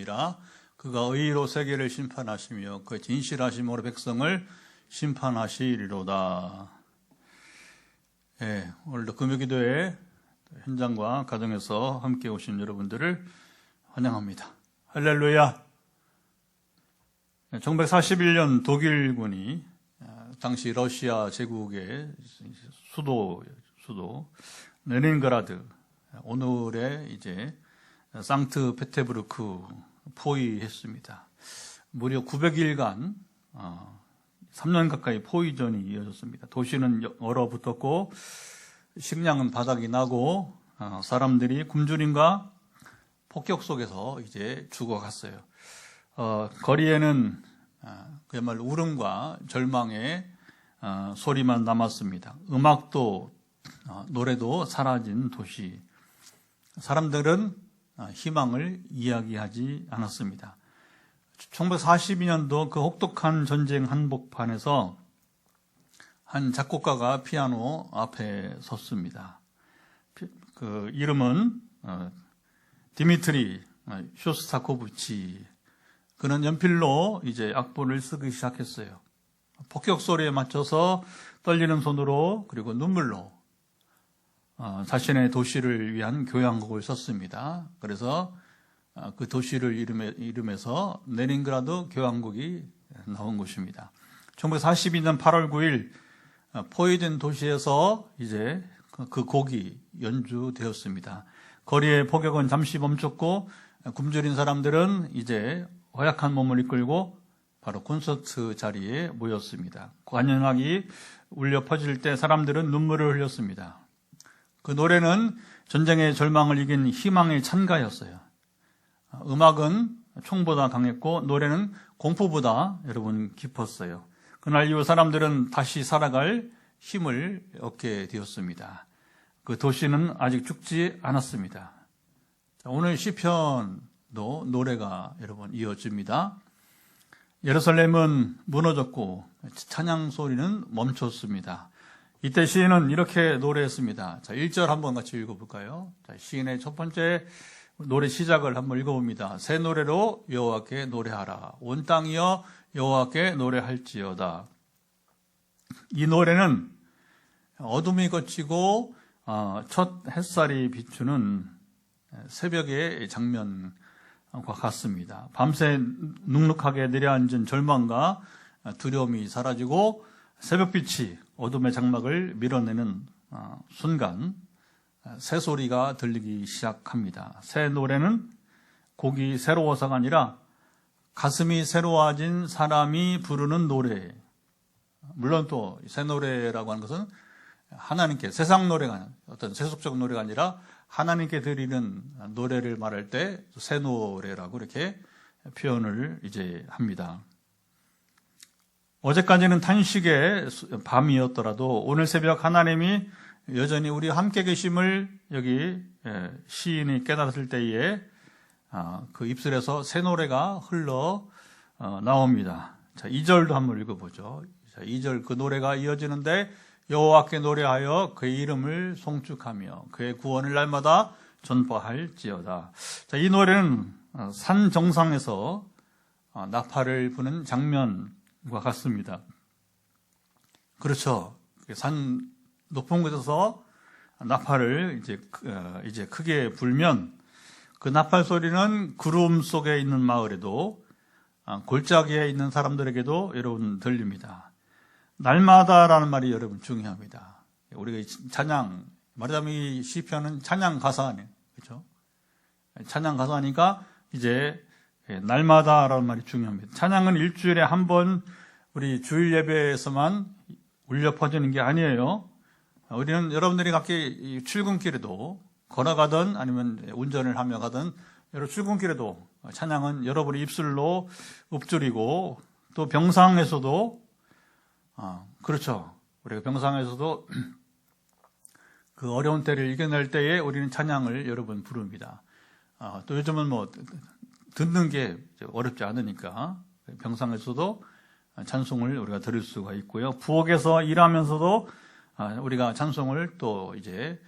아니라 그가 의로 세계를 심판하시며 그 진실하심으로 백성을 심판하시리로다. 예, 오늘도 금요기도회 현장과 가정에서 함께 오신 여러분들을 환영합니다. 할렐루야. 1941년 독일군이 당시 러시아 제국의 수도 레닌그라드, 오늘의 이제 상트페테르부르크 포위했습니다. 무려 900일간 3년 가까이 포위전이 이어졌습니다. 도시는 얼어붙었고 식량은 바닥이 나고 사람들이 굶주림과 폭격 속에서 이제 죽어갔어요. 거리에는 그야말로 울음과 절망의 소리만 남았습니다. 음악도 노래도 사라진 도시. 사람들은 희망을 이야기하지 않았습니다. 1942년도 그 혹독한 전쟁 한복판에서 한 작곡가가 피아노 앞에 섰습니다. 그 이름은 디미트리 쇼스타코비치. 그는 연필로 이제 악보를 쓰기 시작했어요. 폭격 소리에 맞춰서 떨리는 손으로 그리고 눈물로 자신의 도시를 위한 교향곡을 썼습니다. 그래서 그 도시를 이름해서 레닌그라드 교향곡이 나온 것입니다. 1942년 8월 9일 포위된 도시에서 이제 그 곡이 연주되었습니다. 거리의 폭격은 잠시 멈췄고 굶주린 사람들은 이제 허약한 몸을 이끌고 바로 콘서트 자리에 모였습니다. 관현악이 울려 퍼질 때 사람들은 눈물을 흘렸습니다. 그 노래는 전쟁의 절망을 이긴 희망의 찬가였어요. 음악은 총보다 강했고 노래는 공포보다 여러분 깊었어요. 그날 이후 사람들은 다시 살아갈 힘을 얻게 되었습니다. 그 도시는 아직 죽지 않았습니다. 오늘 시편도 노래가 여러분 이어집니다. 예루살렘은 무너졌고 찬양 소리는 멈췄습니다. 이때 시인은 이렇게 노래했습니다. 자, 1절 한번 같이 읽어볼까요? 자, 시인의 첫 번째 노래 시작을 한번 읽어봅니다. 새 노래로 여호와께 노래하라. 온 땅이여 여호와께 노래할지어다. 이 노래는 어둠이 걷히고 첫 햇살이 비추는 새벽의 장면과 같습니다. 밤새 눅눅하게 내려앉은 절망과 두려움이 사라지고 새벽빛이 어둠의 장막을 밀어내는 순간 새 소리가 들리기 시작합니다. 새 노래는 곡이 새로워서가 아니라 가슴이 새로워진 사람이 부르는 노래. 물론 또 새 노래라고 하는 것은 하나님께 세상 노래가 어떤 세속적 노래가 아니라 하나님께 드리는 노래를 말할 때 새 노래라고 이렇게 표현을 이제 합니다. 어제까지는 탄식의 밤이었더라도 오늘 새벽 하나님이 여전히 우리와 함께 계심을 여기 시인이 깨달았을 때에 그 입술에서 새 노래가 흘러 나옵니다. 자, 2절도 한번 읽어보죠. 자, 2절 그 노래가 이어지는데 여호와께 노래하여 그의 이름을 송축하며 그의 구원을 날마다 전파할지어다. 자, 이 노래는 산 정상에서 나팔을 부는 장면과 같습니다. 그렇죠. 산 높은 곳에서 나팔을 이제 크게 불면 그 나팔 소리는 구름 속에 있는 마을에도 골짜기에 있는 사람들에게도 여러분 들립니다. 날마다라는 말이 여러분 중요합니다. 우리가 찬양, 말하자면 이 시편은 찬양 가사네요. 그렇죠? 찬양 가사니까 이제 날마다라는 말이 중요합니다. 찬양은 일주일에 한 번 우리 주일 예배에서만 울려 퍼지는 게 아니에요. 우리는 여러분들이 각기 출근길에도 걸어가든 아니면 운전을 하며 가든 여러 출근길에도 찬양은 여러분의 입술로 읊조리고 또 병상에서도 그렇죠. 우리가 병상에서도 그 어려운 때를 이겨낼 때에 우리는 찬양을 여러분 부릅니다. 또 요즘은 뭐 듣는 게 어렵지 않으니까 병상에서도 찬송을 우리가 들을 수가 있고요. 부엌에서 일하면서도 우리가 찬송을 또 이제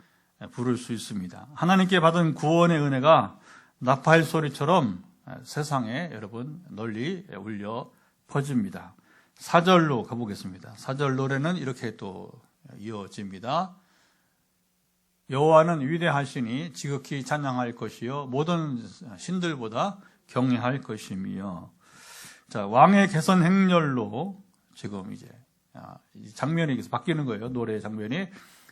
부를 수 있습니다. 하나님께 받은 구원의 은혜가 나팔 소리처럼 세상에 여러분 널리 울려 퍼집니다. 4절로 가보겠습니다. 4절 노래는 이렇게 또 이어집니다. 여호와는 위대하시니 지극히 찬양할 것이요 모든 신들보다 경외할 것이며. 자, 왕의 개선 행렬로 지금 이제 장면이 바뀌는 거예요. 노래 장면이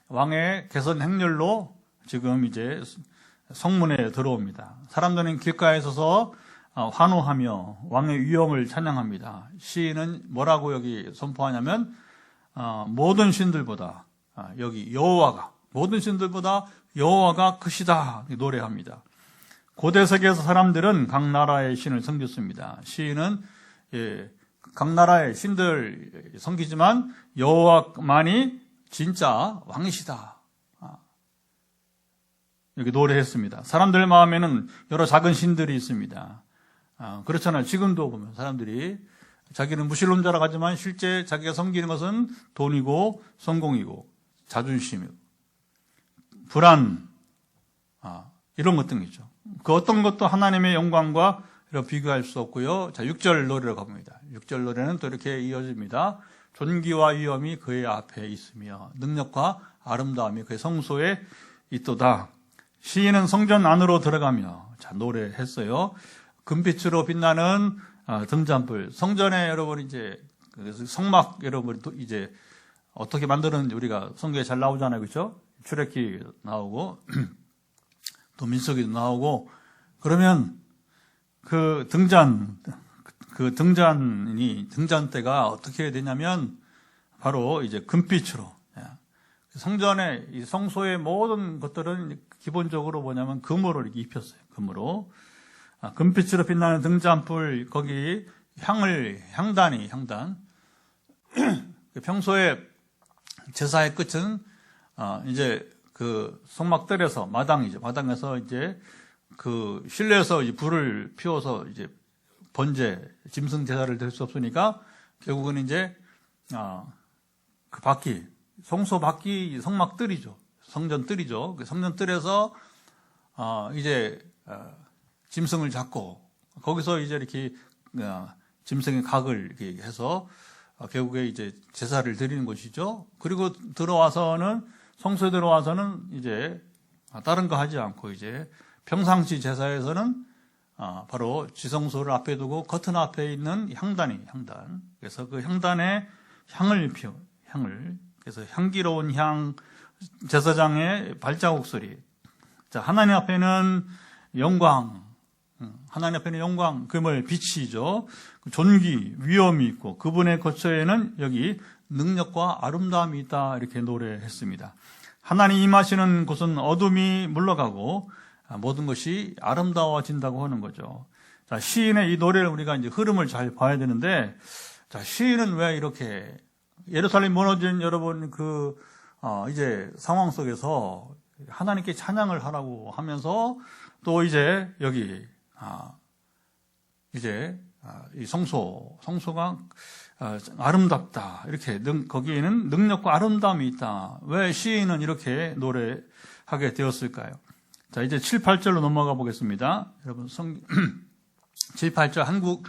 왕의 개선 행렬로 지금 이제 성문에 들어옵니다. 사람들은 길가에 서서 환호하며 왕의 위엄을 찬양합니다. 시인은 뭐라고 여기 선포하냐면 모든 신들보다 여기 여호와가 모든 신들보다 여호와가 크시다 노래합니다. 고대 세계에서 사람들은 각 나라의 신을 섬겼습니다. 시인은 각 나라의 신들 섬기지만 여호와만이 진짜 왕이시다. 여기 노래했습니다. 사람들 마음에는 여러 작은 신들이 있습니다. 그렇잖아요. 지금도 보면 사람들이 자기는 무신론자라고 하지만 실제 자기가 섬기는 것은 돈이고 성공이고 자존심이고 불안 이런 것 등이죠. 그 어떤 것도 하나님의 영광과 비교할 수 없고요. 자, 6절 노래로 가봅니다. 6절 노래는 또 이렇게 이어집니다. 존귀와 위엄이 그의 앞에 있으며 능력과 아름다움이 그의 성소에 있도다. 시인은 성전 안으로 들어가며 노래했어요. 금빛으로 빛나는 등잔불. 성전에 여러분 이제 성막 여러분 이제 어떻게 만드는지 우리가 성경에 잘 나오잖아요, 그렇죠? 출애굽기 나오고 또 민수기도 나오고 그러면 그 등잔대가 어떻게 되냐면 바로 이제 금빛으로. 성전의 이 성소의 모든 것들은 기본적으로 뭐냐면 금으로 이렇게 입혔어요. 금으로. 금빛으로 빛나는 등잔불, 거기 향단. 평소에 제사의 끝은, 이제 그 성막들에서, 마당이죠. 마당에서 이제 그 실내에서 이제 불을 피워서 이제 짐승 제사를 드릴 수 없으니까 결국은 이제, 그 바퀴, 성소 바퀴 성막들이죠. 성전뜰이죠. 그 성전뜰에서 이제 짐승을 잡고 거기서 이제 이렇게 짐승의 각을 이렇게 해서 결국에 이제 제사를 드리는 것이죠. 그리고 성소에 들어와서는 이제 다른 거 하지 않고 이제 평상시 제사에서는 바로 지성소를 앞에 두고 커튼 앞에 있는 향단. 그래서 그 향단에 향을 그래서 향기로운 향, 제사장의 발자국 소리. 자, 하나님 앞에는 영광, 그물 빛이죠. 존귀, 위엄이 있고 그분의 거처에는 여기 능력과 아름다움이 있다 이렇게 노래했습니다. 하나님 임하시는 곳은 어둠이 물러가고 모든 것이 아름다워진다고 하는 거죠. 자, 시인의 이 노래를 우리가 이제 흐름을 잘 봐야 되는데, 자, 시인은 왜 이렇게 예루살렘 무너진 여러분 이제 상황 속에서 하나님께 찬양을 하라고 하면서 또 이제 여기 이 성소가 아름답다 이렇게 거기에는 능력과 아름다움이 있다. 왜 시인은 이렇게 노래하게 되었을까요? 자, 이제 7, 8절로 넘어가 보겠습니다. 여러분 7, 8절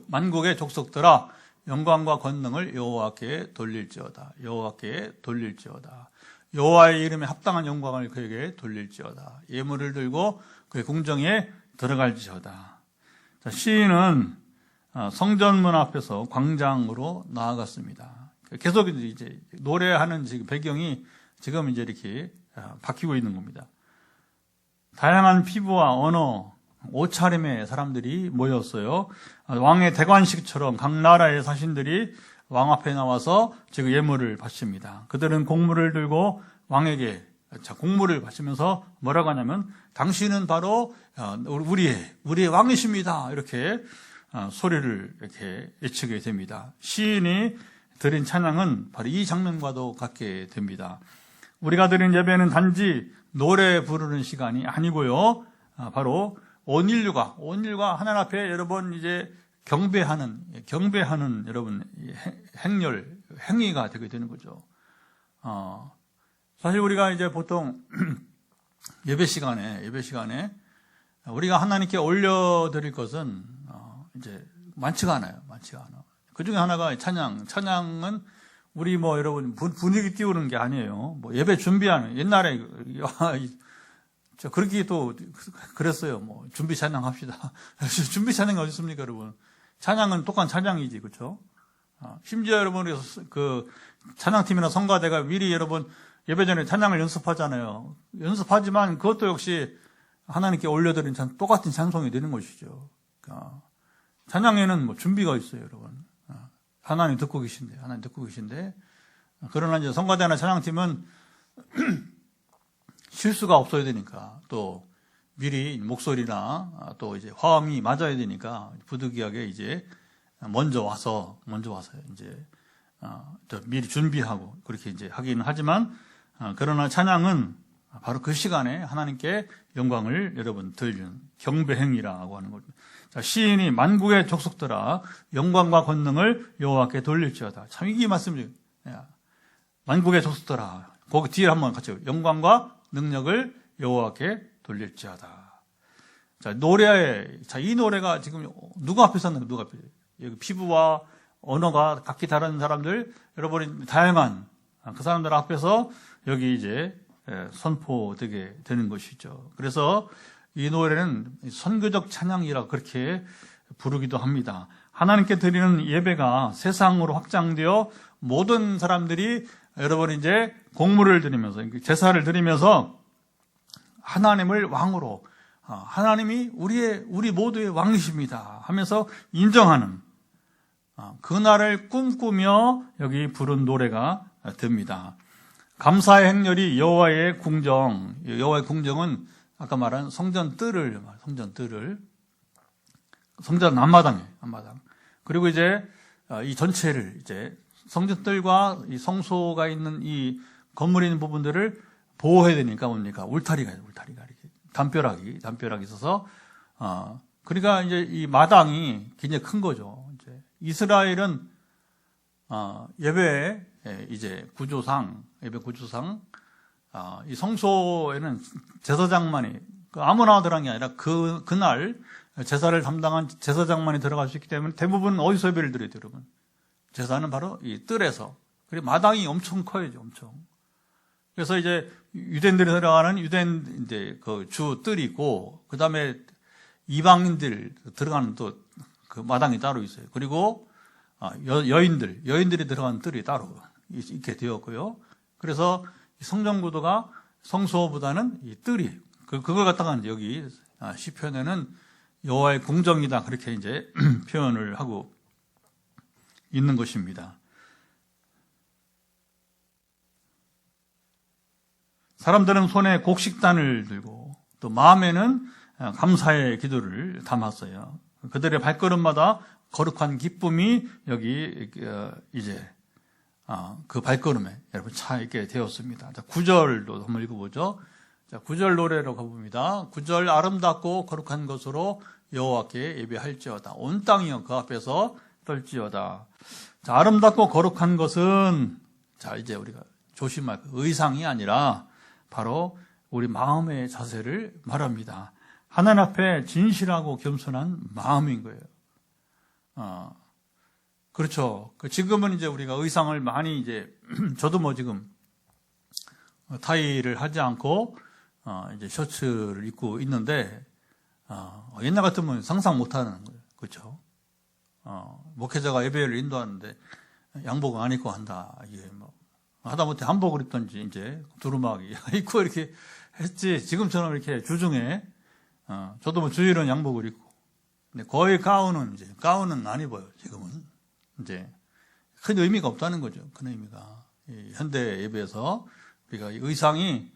만국의 족속들아 영광과 권능을 여호와께 돌릴지어다. 여호와의 이름에 합당한 영광을 그에게 돌릴지어다. 예물을 들고 그의 궁정에 들어갈지어다. 자, 시인은 성전문 앞에서 광장으로 나아갔습니다. 계속 이제 노래하는 지금 배경이 지금 이제 이렇게 바뀌고 있는 겁니다. 다양한 피부와 언어, 옷차림의 사람들이 모였어요. 왕의 대관식처럼 각 나라의 사신들이 왕 앞에 나와서 지금 예물을 바칩니다. 그들은 곡물을 들고 왕에게 곡물을 바치면서 뭐라고 하냐면 당신은 바로 우리의 왕이십니다. 이렇게 소리를 이렇게 외치게 됩니다. 시인이 드린 찬양은 바로 이 장면과도 같게 됩니다. 우리가 드린 예배는 단지 노래 부르는 시간이 아니고요. 바로 온 인류가 하나님 앞에 여러분 이제 경배하는 여러분 행위가 되게 되는 거죠. 사실 우리가 이제 보통 예배 시간에 우리가 하나님께 올려드릴 것은 이제 많지가 않아요. 많지가 않아. 그 중에 하나가 찬양. 찬양은 우리 여러분 분위기 띄우는 게 아니에요. 예배 준비하는, 옛날에 저 그렇게 또 그랬어요. 준비 찬양 합시다. 준비 찬양이 어디 있습니까, 여러분? 찬양은 똑같은 찬양이지, 그렇죠? 심지어 여러분 그 찬양팀이나 성가대가 미리 여러분 예배 전에 찬양을 연습하잖아요. 연습하지만 그것도 역시 하나님께 올려드린 똑같은 찬송이 되는 것이죠. 찬양에는 준비가 있어요, 여러분. 하나님 듣고 계신데, 그러나 이제 성가대나 찬양팀은 실수가 없어야 되니까, 또 미리 목소리나 또 이제 화음이 맞아야 되니까 부득이하게 이제 먼저 와서 이제 미리 준비하고 그렇게 이제 하기는 하지만, 그러나 찬양은 바로 그 시간에 하나님께 영광을 여러분 들리는 경배행위라고 하는 거죠. 자, 시인이 만국의 족속들아 영광과 권능을 여호와께 돌릴지어다. 참 이게 말씀이에요. 만국의 족속들아, 거기 뒤에 한번 같이 영광과 능력을 여호와께 돌릴지어다. 자, 이 노래가 지금 누구 앞에서 하는 거예요? 누구 앞에? 여기 피부와 언어가 각기 다른 사람들, 여러분이 다양한 그 사람들 앞에서 여기 이제 선포되게 되는 것이죠. 그래서 이 노래는 선교적 찬양이라 그렇게 부르기도 합니다. 하나님께 드리는 예배가 세상으로 확장되어 모든 사람들이 여러분 이제 공물을 드리면서, 제사를 드리면서 하나님을 왕으로, 하나님이 우리 모두의 왕이십니다 하면서 인정하는 그날을 꿈꾸며 여기 부른 노래가 됩니다. 감사의 행렬이 여호와의 궁정은 아까 말한 성전 앞마당. 그리고 이제 이 전체를 이제 성전 뜰과 이 성소가 있는 이 건물이 있는 부분들을 보호해야 되니까 뭡니까? 울타리가 이렇게 담벼락이 있어서, 그러니까 이제 이 마당이 굉장히 큰 거죠. 이제 이스라엘은 예배 구조상 이 성소에는 제사장만이, 아무나 들어간 게 아니라 그날 제사를 담당한 제사장만이 들어갈 수 있기 때문에 대부분 어디서 예배를 드려요, 여러분? 제사는 바로 이 뜰에서. 그리고 마당이 엄청 커요, 엄청. 그래서 이제 유대인들이 들어가는 이제 그 주 뜰이 있고, 그 다음에 이방인들 들어가는 또 그 마당이 따로 있어요. 그리고 여인들이 들어가는 뜰이 따로 있게 되었고요. 그래서 성전구도가 성소보다는 이 뜰이, 그걸 갖다가 여기 시편에는 여호와의 궁정이다, 그렇게 이제 표현을 하고 있는 것입니다. 사람들은 손에 곡식단을 들고 또 마음에는 감사의 기도를 담았어요. 그들의 발걸음마다 거룩한 기쁨이 여기 이제 그 발걸음에 여러분 차 있게 되었습니다. 자, 9절도 한번 읽어보죠. 자, 9절 노래로 가봅니다. 9절 아름답고 거룩한 것으로 여호와께 예배할지어다. 온 땅이여 그 앞에서 떨지어다. 자, 아름답고 거룩한 것은, 자, 이제 우리가 조심할 의상이 아니라 바로 우리 마음의 자세를 말합니다. 하나님 앞에 진실하고 겸손한 마음인 거예요. 그렇죠. 지금은 이제 우리가 의상을 많이 이제, 저도 지금 타이를 하지 않고, 이제 셔츠를 입고 있는데, 옛날 같으면 상상 못 하는 거예요. 그렇죠. 목회자가 예배를 인도하는데 양복 안 입고 한다. 이게 하다못해 한복을 입던지 이제 두루마기 입고 이렇게 했지. 지금처럼 이렇게 주중에, 저도 주일은 양복을 입고, 근데 거의 가운은 안 입어요. 지금은 이제 큰 의미가 없다는 거죠. 큰 의미가 현대 예배에서 우리가 의상이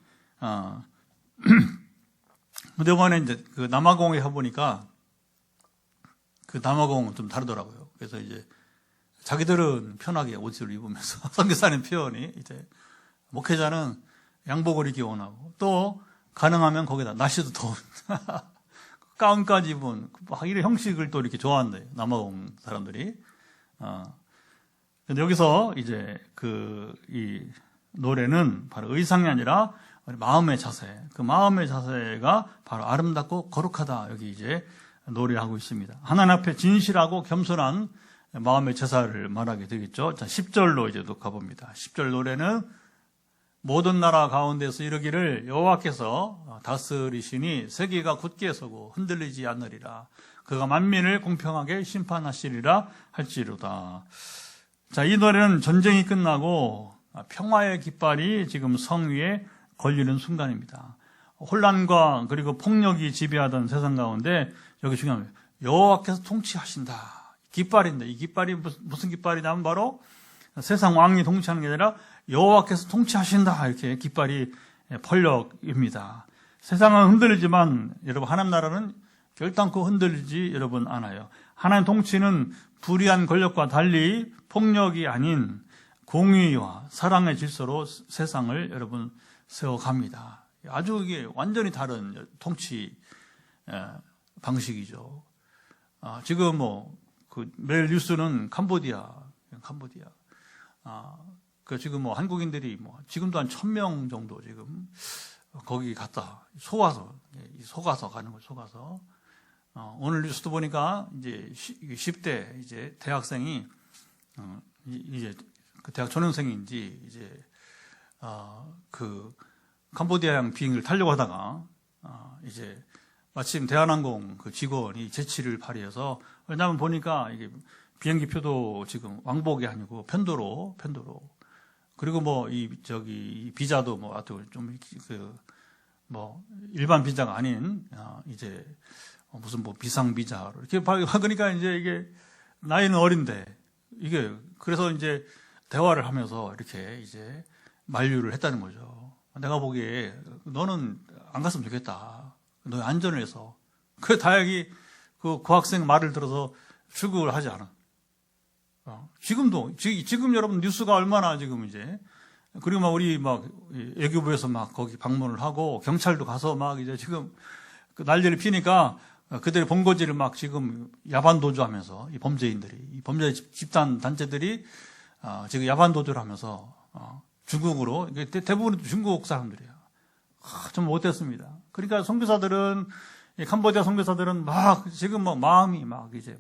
근데 이번에 이제 그 남아공에 해보니까 그 남아공은 좀 다르더라고요. 그래서 이제 자기들은 편하게 옷을 입으면서 선교사님 표현이 이제 목회자는 양복을 입기 원하고 또 가능하면 거기다 날씨도 더운 가운까지 입은 이런 형식을 또 이렇게 좋아한대요. 남아공 사람들이. 근데 여기서 이제 이 노래는 바로 의상이 아니라 마음의 자세, 그 마음의 자세가 바로 아름답고 거룩하다. 여기 이제 노래하고 있습니다. 하나님 앞에 진실하고 겸손한 마음의 제사를 말하게 되겠죠. 자, 10절로 이제 또 가봅니다. 10절 노래는 모든 나라 가운데서 이르기를 여호와께서 다스리시니 세계가 굳게 서고 흔들리지 않으리라. 그가 만민을 공평하게 심판하시리라 할지로다. 자, 이 노래는 전쟁이 끝나고 평화의 깃발이 지금 성 위에 걸리는 순간입니다. 혼란과 그리고 폭력이 지배하던 세상 가운데 여기 중요한 거예요. 여호와께서 통치하신다. 깃발인데 이 깃발이 무슨 깃발이냐면 바로 세상 왕이 통치하는 게 아니라 여호와께서 통치하신다. 이렇게 깃발이 펄럭입니다. 세상은 흔들리지만 여러분 하나님 나라는 결단코 흔들리지 여러분 않아요. 하나님 통치는 불의한 권력과 달리 폭력이 아닌 공의와 사랑의 질서로 세상을 여러분 세워갑니다. 아주 이게 완전히 다른 통치 방식이죠. 지금 매일 뉴스는 캄보디아. 지금 한국인들이 지금도 한 1000명 정도 지금 거기 갔다 속아서 가는 거예요. 속아서. 오늘 뉴스도 보니까 이제 10대 이제 대학생이 이제 그 대학 전형생인지 이제 그 캄보디아행 비행기를 타려고 하다가 이제 마침 대한항공 그 직원이 재치를 발휘해서 왜냐하면 보니까 이게 비행기 표도 지금 왕복이 아니고 편도로 그리고 이 비자도 좀 일반 비자가 아닌 이제 무슨 비상 비자로 이렇게 그러니까 이제 이게 나이는 어린데 이게 그래서 이제 대화를 하면서 이렇게 이제 만류를 했다는 거죠. 내가 보기에 너는 안 갔으면 좋겠다. 너의 안전을 위해서. 그 다행히 그 학생 말을 들어서 출국을 하지 않아. 지금 여러분 뉴스가 얼마나 지금 이제 그리고 우리 외교부에서 거기 방문을 하고 경찰도 가서 이제 지금 그 난리를 피니까 그들의 본거지를 지금 야반 도주하면서 이 범죄 집단 단체들이 지금 야반 도주를 하면서 중국으로 대부분 중국 사람들이에요. 좀 못됐습니다. 그러니까 선교사들은 캄보디아 선교사들은 지금 마음이 이제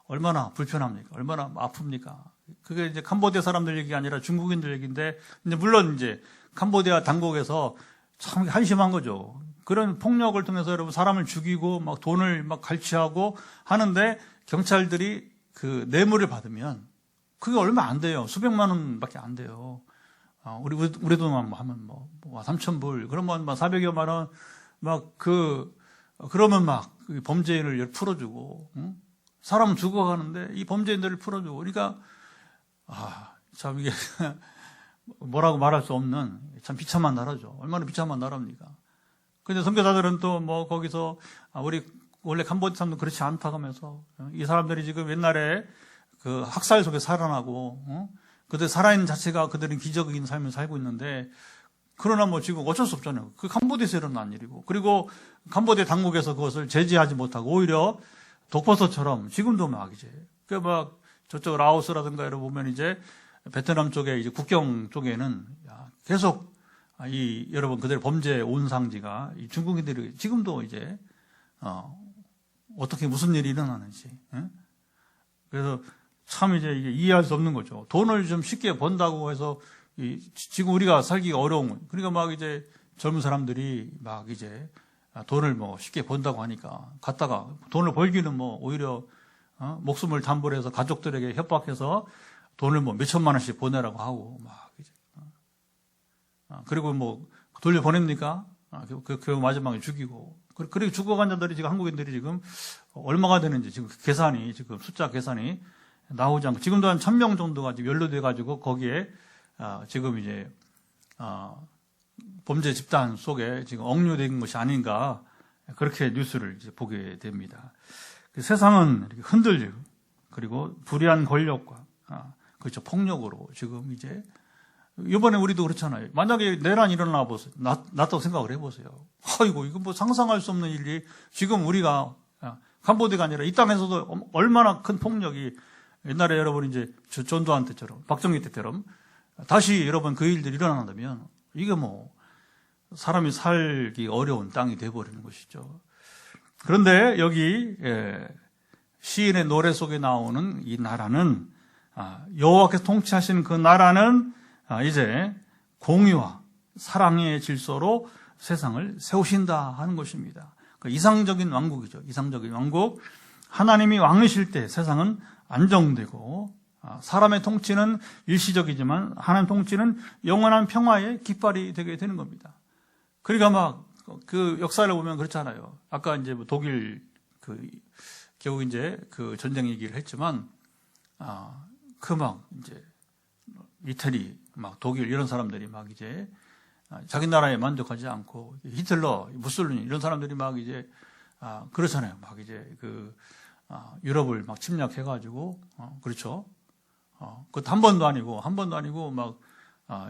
얼마나 불편합니까? 얼마나 아픕니까? 그게 이제 캄보디아 사람들 얘기가 아니라 중국인들 얘기인데 근데 물론 이제 캄보디아 당국에서 참 한심한 거죠. 그런 폭력을 통해서 여러분 사람을 죽이고 돈을 갈취하고 하는데 경찰들이 그 뇌물을 받으면 그게 얼마 안 돼요. 수백만 원밖에 안 돼요. 우리 돈만 하면 3,000불 그러면 400여만 원 그러면 범죄인을 풀어주고 사람은 죽어가는데 이 범죄인들을 풀어주고 그러니까 참 이게 뭐라고 말할 수 없는 참 비참한 나라죠. 얼마나 비참한 나라입니까? 근데 선교사들은 또 거기서 우리 원래 캄보디아 사람도 그렇지 않다고 하면서 이 사람들이 지금 옛날에 그 학살 속에 살아나고 그들 살아있는 자체가 그들은 기적인 삶을 살고 있는데 그러나 지금 어쩔 수 없잖아요. 그 캄보디아에서 일어난 일이고 그리고 캄보디아 당국에서 그것을 제지하지 못하고 오히려 독버섯처럼 지금도 이제 저쪽 라오스라든가 여러분 보면 이제 베트남 쪽에 이제 국경 쪽에는 계속 여러분 그들의 범죄 온상지가 이 중국인들이 지금도 이제 어떻게 무슨 일이 일어나는지 그래서 참 이제 이게 이해할 수 없는 거죠. 돈을 좀 쉽게 번다고 해서 지금 우리가 살기가 어려운 거예요. 그러니까 이제 젊은 사람들이 이제 돈을 쉽게 번다고 하니까 갔다가 돈을 벌기는 오히려 목숨을 담보로 해서 가족들에게 협박해서 돈을 몇천만 원씩 보내라고 하고 이제 그리고 돌려 보냅니까? 그 마지막에 죽이고 그리고 죽어간 자들이 지금 한국인들이 지금 얼마가 되는지 지금 계산이 지금 숫자 계산이 나오지 않고 지금도 한 1000명 정도가 지금 연루돼 가지고 거기에 지금 이제 범죄 집단 속에 지금 억류된 것이 아닌가 그렇게 뉴스를 이제 보게 됩니다. 세상은 이렇게 흔들리고 그리고 불의한 권력과 그렇죠 폭력으로 지금 이제 이번에 우리도 그렇잖아요. 만약에 내란 일어나 보세요. 났다고 생각을 해보세요. 아이고 이거 상상할 수 없는 일이 지금 우리가 캄보디아가 아니라 이 땅에서도 얼마나 큰 폭력이 옛날에 여러분 이제 전두환 때처럼 박정희 때처럼 다시 여러분 그 일들이 일어난다면 이게 사람이 살기 어려운 땅이 되어버리는 것이죠. 그런데 여기 시인의 노래 속에 나오는 이 나라는 여호와께서 통치하시는 그 나라는 이제 공의와 사랑의 질서로 세상을 세우신다 하는 것입니다. 이상적인 왕국이죠. 이상적인 왕국. 하나님이 왕이실 때 세상은 안정되고 사람의 통치는 일시적이지만 하나님 통치는 영원한 평화의 깃발이 되게 되는 겁니다. 그러니까 막 그 역사를 보면 그렇잖아요. 아까 이제 독일 결국 이제 그 전쟁 얘기를 했지만 그 막 이제 이태리 막 독일 이런 사람들이 막 이제 자기 나라에 만족하지 않고 히틀러, 무솔리니 이런 사람들이 막 이제 그렇잖아요. 막 이제 유럽을 막 침략해가지고 그렇죠. 그것도 한 번도 아니고 막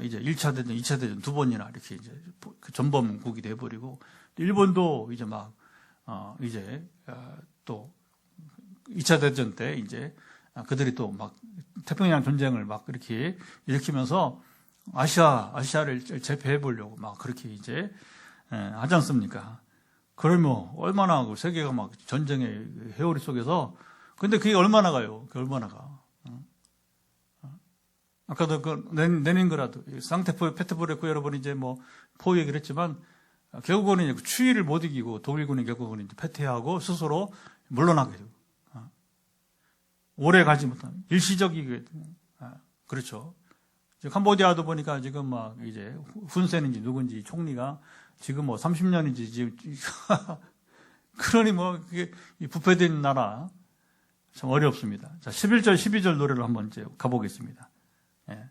이제 1차 대전, 2차 대전 두 번이나 이렇게 이제 그 전범국이 돼버리고 일본도 이제 막 이제 또 2차 대전 때 이제 그들이 또 막 태평양 전쟁을 막 이렇게 일으키면서 아시아를 제패해 보려고 막 그렇게 이제 하지 않습니까? 그러면 얼마나 세계가 막 전쟁의 회오리 속에서 근데 그게 얼마나 가요? 그게 얼마나 가? 아까도 레닌그라드, 상트페테르부르크 여러분이 이제 뭐 포위 얘기를 했지만 결국은 이제 추위를 못 이기고 독일군이 결국은 이제 패퇴하고 스스로 물러나게 되고 오래 가지 못한 일시적이게 그렇죠. 캄보디아도 보니까 지금 막 이제 훈센인지 누군지 총리가 지금 뭐 30년인지 지금 그러니 뭐 그게 부패된 나라 참 어렵습니다. 자, 11절, 12절 노래를 한번 이제 가보겠습니다. 예.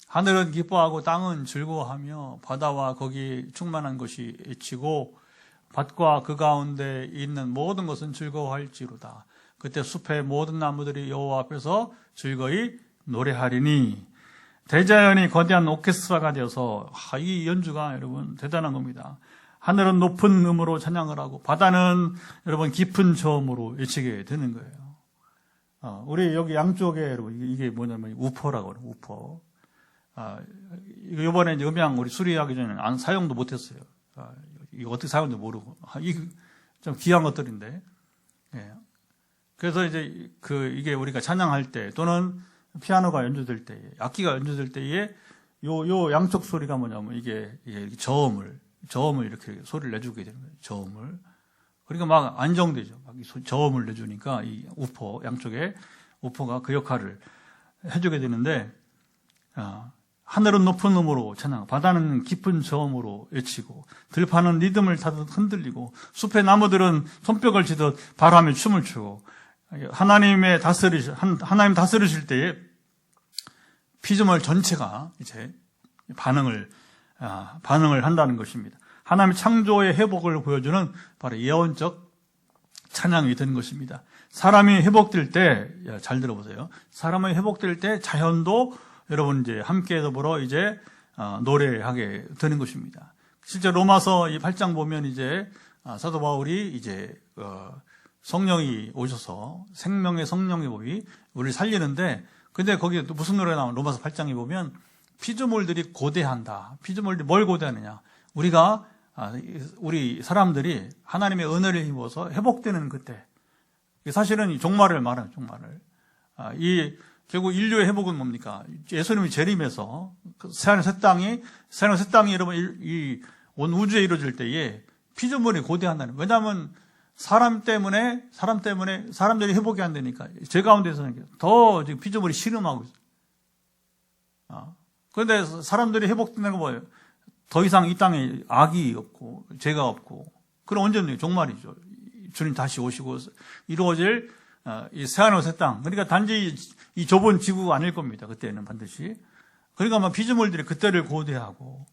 하늘은 기뻐하고 땅은 즐거워하며 바다와 거기 충만한 것이 애치고 밭과 그 가운데 있는 모든 것은 즐거워할지로다. 그때 숲의 모든 나무들이 여호와 앞에서 즐거이 노래하리니 대자연이 거대한 오케스트라가 되어서 이 연주가 여러분 대단한 겁니다. 하늘은 높은 음으로 찬양을 하고 바다는 여러분 깊은 저음으로 외치게 되는 거예요. 우리 여기 양쪽에 여러분 이게 뭐냐면 우퍼라고 그래요. 우퍼. 이거 이번에 이제 음향 우리 수리하기 전에 사용도 못했어요. 이거 어떻게 사용도 모르고 이게 좀 귀한 것들인데. 예. 그래서 이제 이게 우리가 찬양할 때 또는 피아노가 연주될 때, 악기가 연주될 때에 요 양쪽 소리가 뭐냐면 이게 저음을 이렇게 소리를 내주게 되는 거예요. 저음을. 그러니까 막 안정되죠. 막 저음을 내주니까 이 우퍼 양쪽에 우퍼가 그 역할을 해주게 되는데 하늘은 높은 음으로 찬양, 바다는 깊은 저음으로 외치고 들판은 리듬을 타듯 흔들리고 숲의 나무들은 손뼉을 치듯 바람에 춤을 추고 하나님 다스리실 때에 피조물 전체가 이제 반응을 한다는 것입니다. 하나님의 창조의 회복을 보여주는 바로 예언적 찬양이 되는 것입니다. 사람이 회복될 때, 잘 들어보세요. 사람이 회복될 때 자연도 여러분 이제 함께 더불어 이제 노래하게 되는 것입니다. 실제 로마서 이 8장 보면 이제 사도 바울이 이제 성령이 오셔서 생명의 성령의 법이 우리를 살리는데 근데 거기에 또 무슨 노래가 나오면 로마서 8장에 보면 피조물들이 고대한다. 피조물들이 뭘 고대하느냐. 우리 사람들이 하나님의 은혜를 힘입어서 회복되는 그때. 사실은 이 종말을 말하는 종말을. 결국 인류의 회복은 뭡니까? 예수님이 재림해서 새하늘 새 땅이 여러분 온 우주에 이루어질 때에 피조물이 고대한다는. 왜냐하면 사람 때문에 사람들이 회복이 안 되니까 죄 가운데서는 더 지금 피조물이 신음하고 있어요. 그런데 사람들이 회복된다는 건 뭐예요? 더 이상 이 땅에 악이 없고 죄가 없고 그럼 언제는 종말이죠. 주님 다시 오시고 이루어질 이 새하늘 새 땅. 그러니까 단지 이 좁은 지구가 아닐 겁니다. 그때는 반드시. 그러니까 아마 피조물들이 그때를 고대하고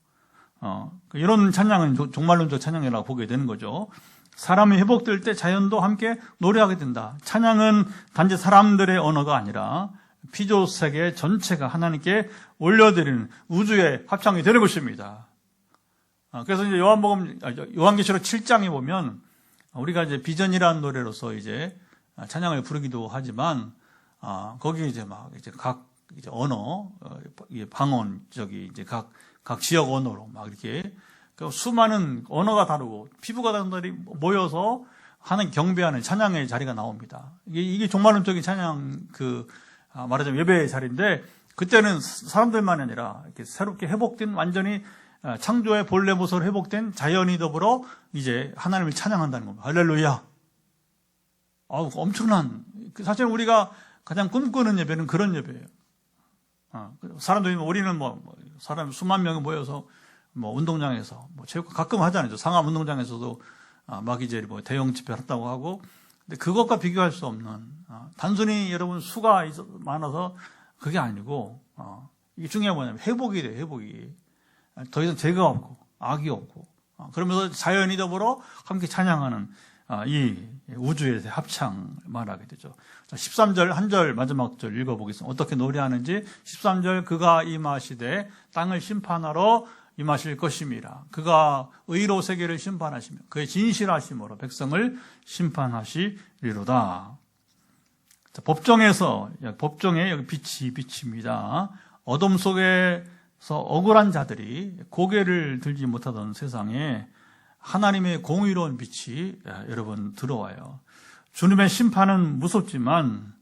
이런 찬양은 종말론적 찬양이라고 보게 되는 거죠. 사람이 회복될 때 자연도 함께 노래하게 된다. 찬양은 단지 사람들의 언어가 아니라 피조세계 전체가 하나님께 올려드리는 우주의 합창이 되는 것입니다. 그래서 이제 요한계시록 7장에 보면 우리가 이제 비전이라는 노래로서 이제 찬양을 부르기도 하지만 거기 이제 막 이제 각 이제 언어 방언 이제 각 지역 언어로 막 이렇게 그 수많은 언어가 다르고 피부가 다른 사람들이 모여서 하는 경배하는 찬양의 자리가 나옵니다. 이게 종말론적인 찬양 말하자면 예배의 자리인데, 그때는 사람들만이 아니라 이렇게 새롭게 회복된, 완전히 창조의 본래 모습으로 회복된 자연이 더불어 이제 하나님을 찬양한다는 겁니다. 할렐루야. 엄청난, 사실 우리가 가장 꿈꾸는 예배는 그런 예배예요. 사람들이, 우리는 사람 수만 명이 모여서 운동장에서 체육 가끔 하잖아요. 상암 운동장에서도 막 이제 대형 집회를 했다고 하고, 근데 그것과 비교할 수 없는, 단순히 여러분 수가 많아서 그게 아니고, 이게 중요한 뭐냐면 회복이 돼요. 회복이 더 이상 죄가 없고 악이 없고, 그러면서 자연이 더불어 함께 찬양하는 이 우주의 합창 말하게 되죠. 13절 한 절 마지막 절 읽어보겠습니다. 어떻게 노래하는지. 13절 그가 임하시되 땅을 심판하러 임하실 것임이라. 그가 의로 세계를 심판하시며 그의 진실하심으로 백성을 심판하시리로다. 자, 법정에 여기 빛입니다. 어둠 속에서 억울한 자들이 고개를 들지 못하던 세상에 하나님의 공의로운 빛이 여러분 들어와요. 주님의 심판은 무섭지만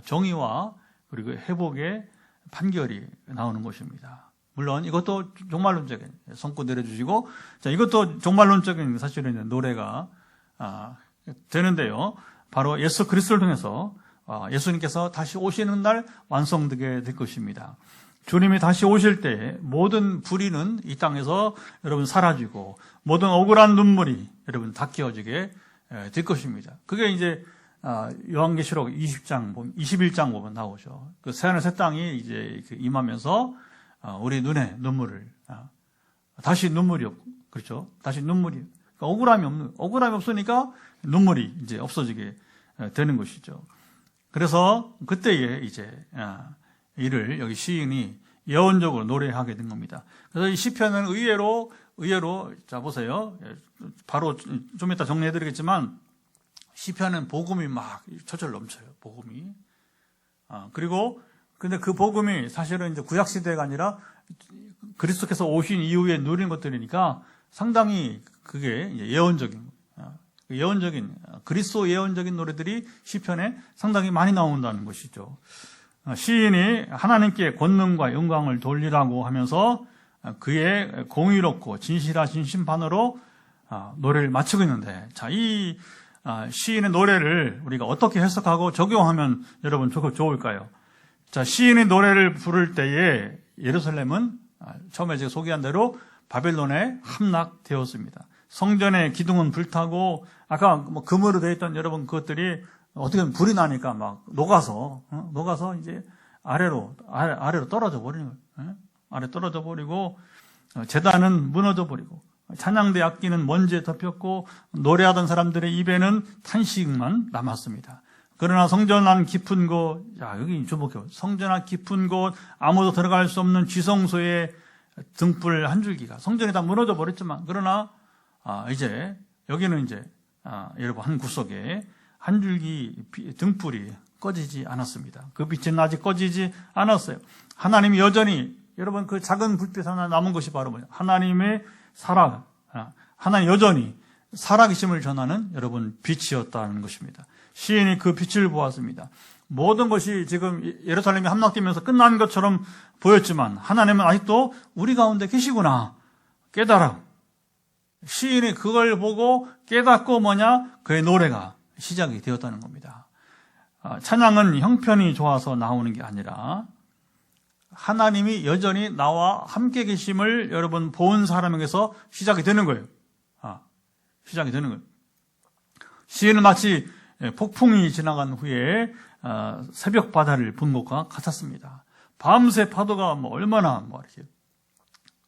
정의와 그리고 회복의 판결이 나오는 것입니다. 물론 이것도 종말론적인, 손고 내려주시고, 자, 이것도 종말론적인 사실은 노래가 되는데요. 바로 예수 그리스도를 통해서 예수님께서 다시 오시는 날 완성되게 될 것입니다. 주님이 다시 오실 때 모든 불의는 이 땅에서 여러분 사라지고 모든 억울한 눈물이 여러분 닦여지게 될 것입니다. 그게 이제 요한계시록 21장 보면 나오죠. 그 새하늘 새 땅이 이제 임하면서 우리 눈에 눈물을 다시 눈물이 없고, 그렇죠? 다시 눈물이, 그러니까 억울함이 없으니까 눈물이 이제 없어지게 되는 것이죠. 그래서 그때에 이제 이를 여기 시인이 예언적으로 노래하게 된 겁니다. 그래서 이 시편은 의외로 자 보세요. 바로 좀 이따 정리해드리겠지만 시편은 복음이 막 철철 넘쳐요. 복음이. 그리고 근데 그 복음이 사실은 이제 구약 시대가 아니라 그리스도께서 오신 이후에 누린 것들이니까 상당히 그게 이제 예언적인 그리스도 예언적인 노래들이 시편에 상당히 많이 나온다는 것이죠. 시인이 하나님께 권능과 영광을 돌리라고 하면서 그의 공의롭고 진실하신 심판으로 노래를 마치고 있는데, 자, 이 시인의 노래를 우리가 어떻게 해석하고 적용하면 여러분 좋을까요? 자, 시인의 노래를 부를 때에 예루살렘은 처음에 제가 소개한 대로 바벨론에 함락되었습니다. 성전의 기둥은 불타고, 아까 금으로 되어 있던 여러분 그것들이 어떻게 보면 불이 나니까 막 녹아서 이제 아래로 떨어져 버리는 거예요. 아래 떨어져 버리고, 제단은 무너져 버리고, 찬양대 악기는 먼지에 덮였고, 노래하던 사람들의 입에는 탄식만 남았습니다. 그러나 성전 안 깊은 곳, 여기 주목해요. 성전 안 깊은 곳, 아무도 들어갈 수 없는 지성소의 등불 한 줄기가, 성전이 다 무너져 버렸지만, 그러나 이제 여기는 이제 여러분 한 구석에 한 줄기 등불이 꺼지지 않았습니다. 그 빛은 아직 꺼지지 않았어요. 하나님이 여전히, 여러분 그 작은 불빛 하나 남은 것이 바로 뭐냐? 하나님의 하나님 여전히 살아계심을 전하는 여러분 빛이었다는 것입니다. 시인이 그 빛을 보았습니다. 모든 것이 지금 예루살렘이 함락되면서 끝난 것처럼 보였지만 하나님은 아직도 우리 가운데 계시구나 깨달아. 시인이 그걸 보고 깨닫고 그의 노래가 시작이 되었다는 겁니다. 찬양은 형편이 좋아서 나오는 게 아니라 하나님이 여전히 나와 함께 계심을 여러분 본 사람에게서 시작이 되는 거예요. 시작이 되는 거예요. 시인은 마치 폭풍이 지나간 후에 새벽 바다를 본 것과 같았습니다. 밤새 파도가 얼마나 이렇게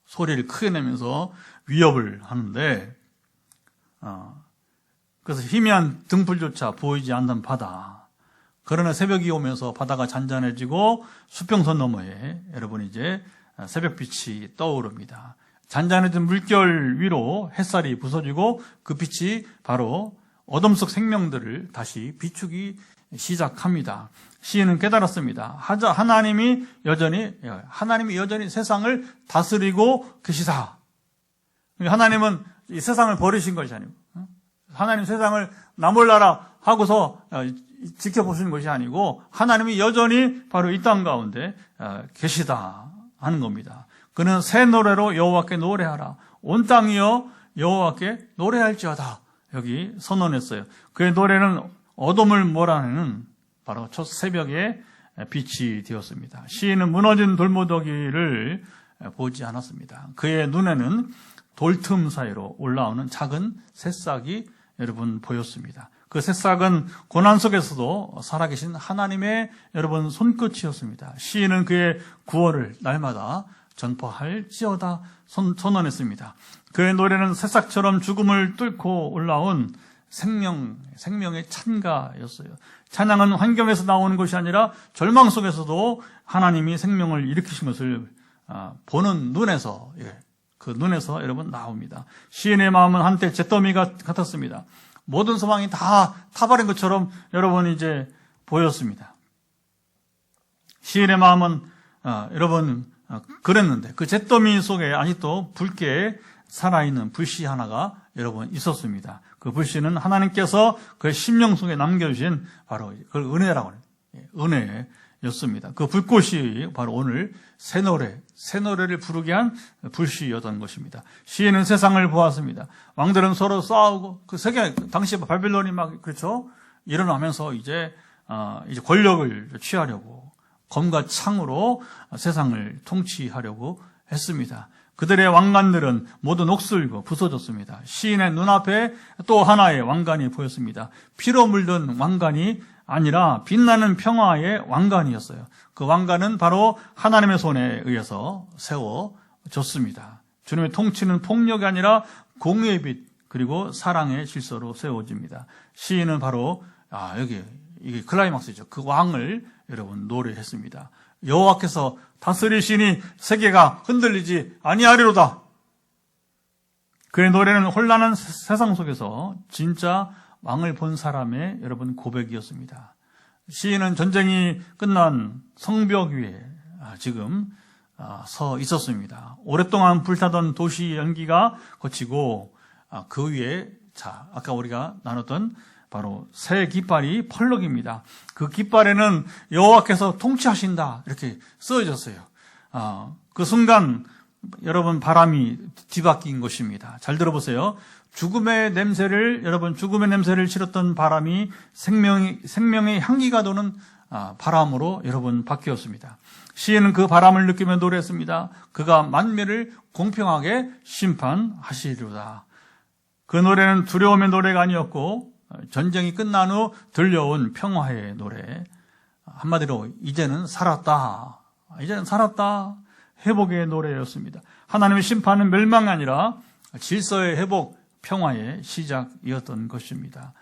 소리를 크게 내면서 위협을 하는데, 그래서 희미한 등불조차 보이지 않는 바다. 그러나 새벽이 오면서 바다가 잔잔해지고 수평선 너머에 여러분 이제 새벽빛이 떠오릅니다. 잔잔해진 물결 위로 햇살이 부서지고 그 빛이 바로 어둠 속 생명들을 다시 비추기 시작합니다. 시인은 깨달았습니다. 하나님이 여전히 세상을 다스리고 계시다. 하나님은 이 세상을 버리신 것이 아니고, 하나님 세상을 나 몰라라 하고서 지켜보시는 것이 아니고, 하나님이 여전히 바로 이 땅 가운데 계시다 하는 겁니다. 그는 새 노래로 여호와께 노래하라. 온 땅이여 여호와께 노래할지어다. 여기 선언했어요. 그의 노래는 어둠을 몰아내는 바로 첫 새벽의 빛이 되었습니다. 시인은 무너진 돌무더기를 보지 않았습니다. 그의 눈에는 돌틈 사이로 올라오는 작은 새싹이 여러분 보였습니다. 그 새싹은 고난 속에서도 살아계신 하나님의 여러분 손끝이었습니다. 시인은 그의 구원을 날마다 전파할지어다 선언했습니다. 그의 노래는 새싹처럼 죽음을 뚫고 올라온 생명의 찬가였어요. 찬양은 환경에서 나오는 것이 아니라 절망 속에서도 하나님이 생명을 일으키신 것을 보는 눈에서, 그 눈에서 여러분 나옵니다. 시인의 마음은 한때 잿더미가 같았습니다. 모든 소망이 다 타버린 것처럼 여러분 이제 보였습니다. 시인의 마음은 여러분 그랬는데 그 잿더미 속에 아직도 붉게 살아있는 불씨 하나가 여러분 있었습니다. 그 불씨는 하나님께서 그의 심령 속에 남겨주신 바로 그걸 은혜라고 해요. 은혜였습니다. 그 불꽃이 바로 오늘 새 노래를 부르게 한 불씨였던 것입니다. 시인은 세상을 보았습니다. 왕들은 서로 싸우고 그 세계 당시 바빌론이 막 그렇죠 일어나면서 이제 권력을 취하려고 검과 창으로 세상을 통치하려고 했습니다. 그들의 왕관들은 모두 녹슬고 부서졌습니다. 시인의 눈앞에 또 하나의 왕관이 보였습니다. 피로 물든 왕관이 아니라 빛나는 평화의 왕관이었어요. 그 왕관은 바로 하나님의 손에 의해서 세워졌습니다. 주님의 통치는 폭력이 아니라 공의의 빛 그리고 사랑의 질서로 세워집니다. 시인은 바로 이게 클라이막스죠. 그 왕을 여러분 노래했습니다. 여호와께서 다스리시니 세계가 흔들리지 아니하리로다. 그의 노래는 혼란한 세상 속에서 진짜 왕을 본 사람의 여러분 고백이었습니다. 시인은 전쟁이 끝난 성벽 위에 지금 서 있었습니다. 오랫동안 불타던 도시 연기가 거치고 그 위에 아까 우리가 나눴던 바로 새 깃발이 펄럭입니다. 그 깃발에는 여호와께서 통치하신다 이렇게 쓰여졌어요. 그 순간 여러분 바람이 뒤바뀐 것입니다. 잘 들어보세요. 죽음의 냄새를 실었던 바람이 생명의 향기가 도는 바람으로 여러분 바뀌었습니다. 시인은 그 바람을 느끼며 노래했습니다. 그가 만민을 공평하게 심판하시리로다. 그 노래는 두려움의 노래가 아니었고 전쟁이 끝난 후 들려온 평화의 노래. 한마디로 이제는 살았다. 회복의 노래였습니다. 하나님의 심판은 멸망이 아니라 질서의 회복, 평화의 시작이었던 것입니다.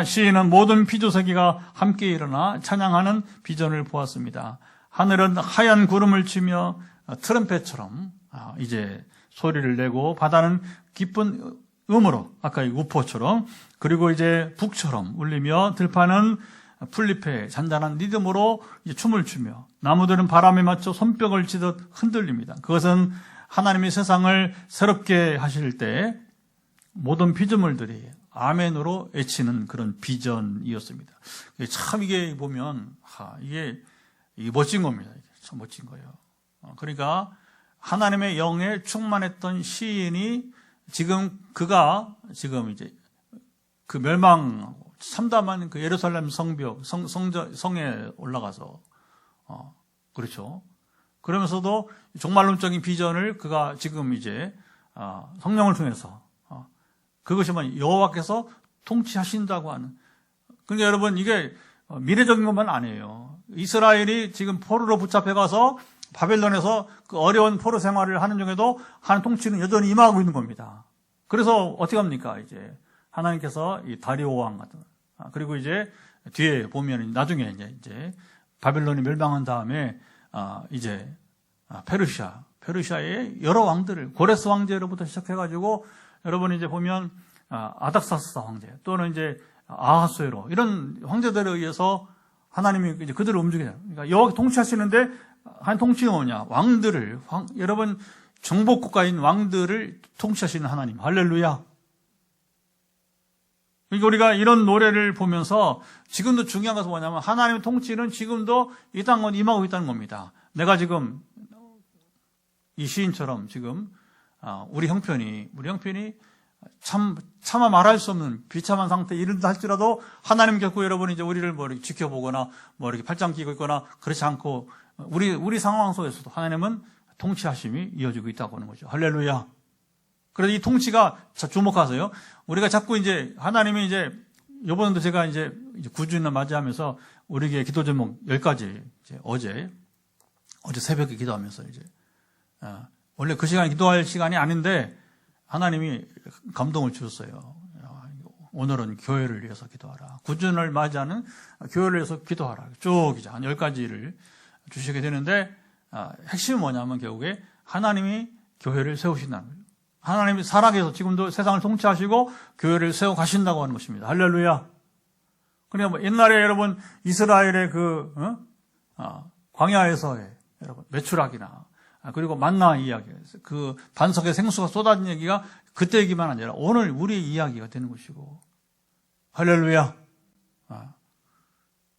시인은 모든 피조세계가 함께 일어나 찬양하는 비전을 보았습니다. 하늘은 하얀 구름을 치며 트럼펫처럼 이제 소리를 내고 바다는 기쁜 음으로 아까 이 우포처럼 그리고 이제 북처럼 울리며 들판은 풀잎의 잔잔한 리듬으로 이제 춤을 추며 나무들은 바람에 맞춰 손뼉을 치듯 흔들립니다. 그것은 하나님이 세상을 새롭게 하실 때 모든 피조물들이 아멘으로 외치는 그런 비전이었습니다. 참 이게 보면 이게 멋진 겁니다. 참 멋진 거예요. 그러니까 하나님의 영에 충만했던 시인이 그가 지금 이제 그 참담한 그 예루살렘 성벽, 성에 올라가서, 그렇죠. 그러면서도 종말론적인 비전을 그가 지금 이제, 성령을 통해서, 그것이 여호와께서 통치하신다고 하는. 그러니까 여러분, 이게 미래적인 것만 아니에요. 이스라엘이 지금 포로로 붙잡혀가서 바벨론에서 그 어려운 포로 생활을 하는 중에도 하나님 통치는 여전히 임하고 있는 겁니다. 그래서 어떻게 합니까? 이제 하나님께서 이 다리오 왕 같은 그리고 이제 뒤에 보면 나중에 이제 바벨론이 멸망한 다음에 이제 페르시아의 여러 왕들을 고레스 황제로부터 시작해가지고 여러분 이제 보면 아닥사스다 황제 또는 이제 아하수에로 이런 황제들에 의해서 하나님이 이제 그들을 움직여요. 그러니까 여호와가 통치하시는데 한 통치는 뭐냐? 왕들을 여러분 정복국가인 왕들을 통치하시는 하나님. 할렐루야. 그러니까 우리가 이런 노래를 보면서 지금도 중요한 것은 뭐냐면 하나님의 통치는 지금도 이 땅은 임하고 있다는 겁니다. 내가 지금 이 시인처럼 지금 우리 형편이 차마 말할 수 없는 비참한 상태에 이른다 할지라도 하나님 결코 여러분이 이제 우리를 뭐 이렇게 지켜보거나 뭐 이렇게 팔짱 끼고 있거나 그렇지 않고 우리 상황 속에서도 하나님은 통치하심이 이어지고 있다고 하는 거죠. 할렐루야. 그래서 이 통치가 주목하세요. 우리가 자꾸 이제 하나님이 이제 이번에도 제가 이제 9주년 맞이하면서 우리에게 기도 제목 10가지 어제 새벽에 기도하면서 이제 원래 그 시간에 기도할 시간이 아닌데 하나님이 감동을 주셨어요. 오늘은 교회를 위해서 기도하라. 9주년을 맞이하는 교회를 위해서 기도하라. 쭉 이제 한 10가지를 주시게 되는데 핵심은 뭐냐면 결국에 하나님이 교회를 세우신다는 거예요. 하나님이 살아계셔서 지금도 세상을 통치하시고 교회를 세워 가신다고 하는 것입니다. 할렐루야. 그러니까 옛날에 여러분 이스라엘의 광야에서의 여러분 메추락이나 그리고 만나 이야기, 그 반석의 생수가 쏟아진 얘기가 그때 얘기만 아니라 오늘 우리의 이야기가 되는 것이고. 할렐루야.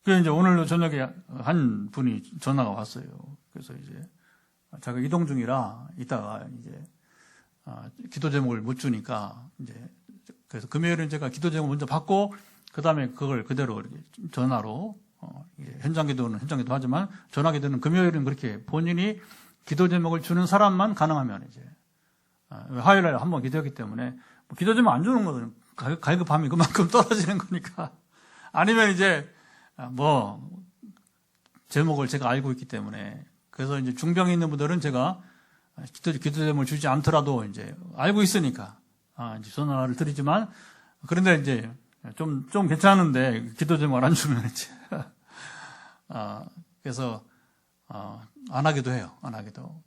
그래서 이제 오늘도 저녁에 한 분이 전화가 왔어요. 그래서 이제 제가 이동 중이라 이따가 이제 기도 제목을 못 주니까 이제 그래서 금요일은 제가 기도 제목 먼저 받고 그 다음에 그걸 그대로 이렇게 전화로 현장 기도는 현장 기도 하지만 전화 기도는 금요일은 그렇게 본인이 기도 제목을 주는 사람만 가능하면 이제 화요일날 한번 기도했기 때문에 기도 제목 안 주는 것은 갈급함이 그만큼 떨어지는 거니까 아니면 이제 뭐 제목을 제가 알고 있기 때문에 그래서 이제 중병에 있는 분들은 제가 기도 제목을 주지 않더라도 이제 알고 있으니까 이제 전화를 드리지만 그런데 이제 좀 괜찮은데 기도 제목을 안 주면 이제 그래서 안 하기도 해요. 안 하기도.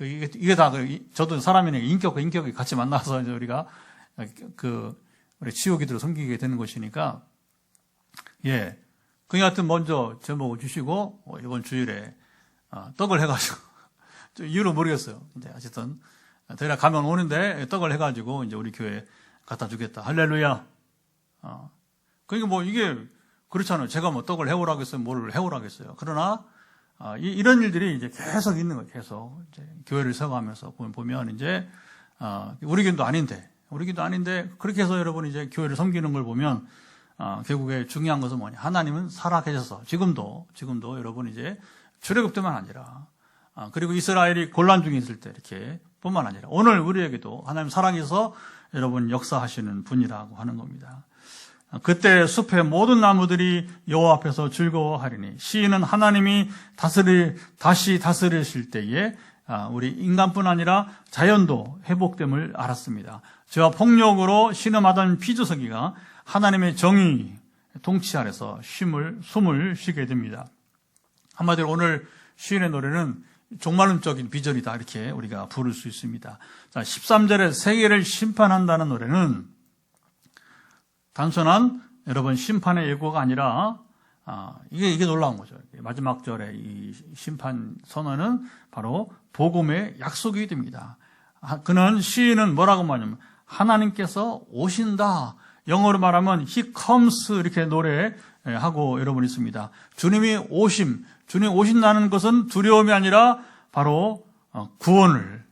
이게 다 저도 사람이니까 인격이 같이 만나서 이제 우리가 우리 치유 기도로 섬기게 되는 것이니까 그 하여튼 먼저 제목을 주시고 이번 주일에 떡을 해가지고 이유를 모르겠어요. 이제 어쨌든 대략 가면 오는데 떡을 해가지고 이제 우리 교회 갖다 주겠다. 할렐루야. 그러니까 뭐 이게 그렇잖아요. 제가 뭐 떡을 해오라고 했어요. 뭐를 해오라고 했어요. 그러나 이런 일들이 이제 계속 있는 거예요. 계속 이제 교회를 세워가면서 보면 이제 우리 교회도 아닌데 그렇게 해서 여러분 이제 교회를 섬기는 걸 보면 결국에 중요한 것은 뭐냐? 하나님은 살아계셔서 지금도 여러분 이제 출애굽 때만 아니라 그리고 이스라엘이 곤란 중에 있을 때 이렇게 뿐만 아니라 오늘 우리에게도 하나님 살아계셔서 여러분 역사하시는 분이라고 하는 겁니다. 그때 숲의 모든 나무들이 여호와 앞에서 즐거워하리니 시인은 하나님이 다시 다스리실 때에 우리 인간뿐 아니라 자연도 회복됨을 알았습니다. 저와 폭력으로 신음하던 피조석이가 하나님의 정의 통치 아래서 숨을 쉬게 됩니다. 한마디로 오늘 시인의 노래는 종말론적인 비전이다 이렇게 우리가 부를 수 있습니다. 자, 13절에 세계를 심판한다는 노래는 단순한 여러분 심판의 예고가 아니라 이게 놀라운 거죠. 마지막 절에 이 심판 선언은 바로 복음의 약속이 됩니다. 그는 시인은 뭐라고 말하냐면 하나님께서 오신다. 영어로 말하면 He comes 이렇게 노래하고 여러분 있습니다. 주님이 오신다는 것은 두려움이 아니라 바로 구원을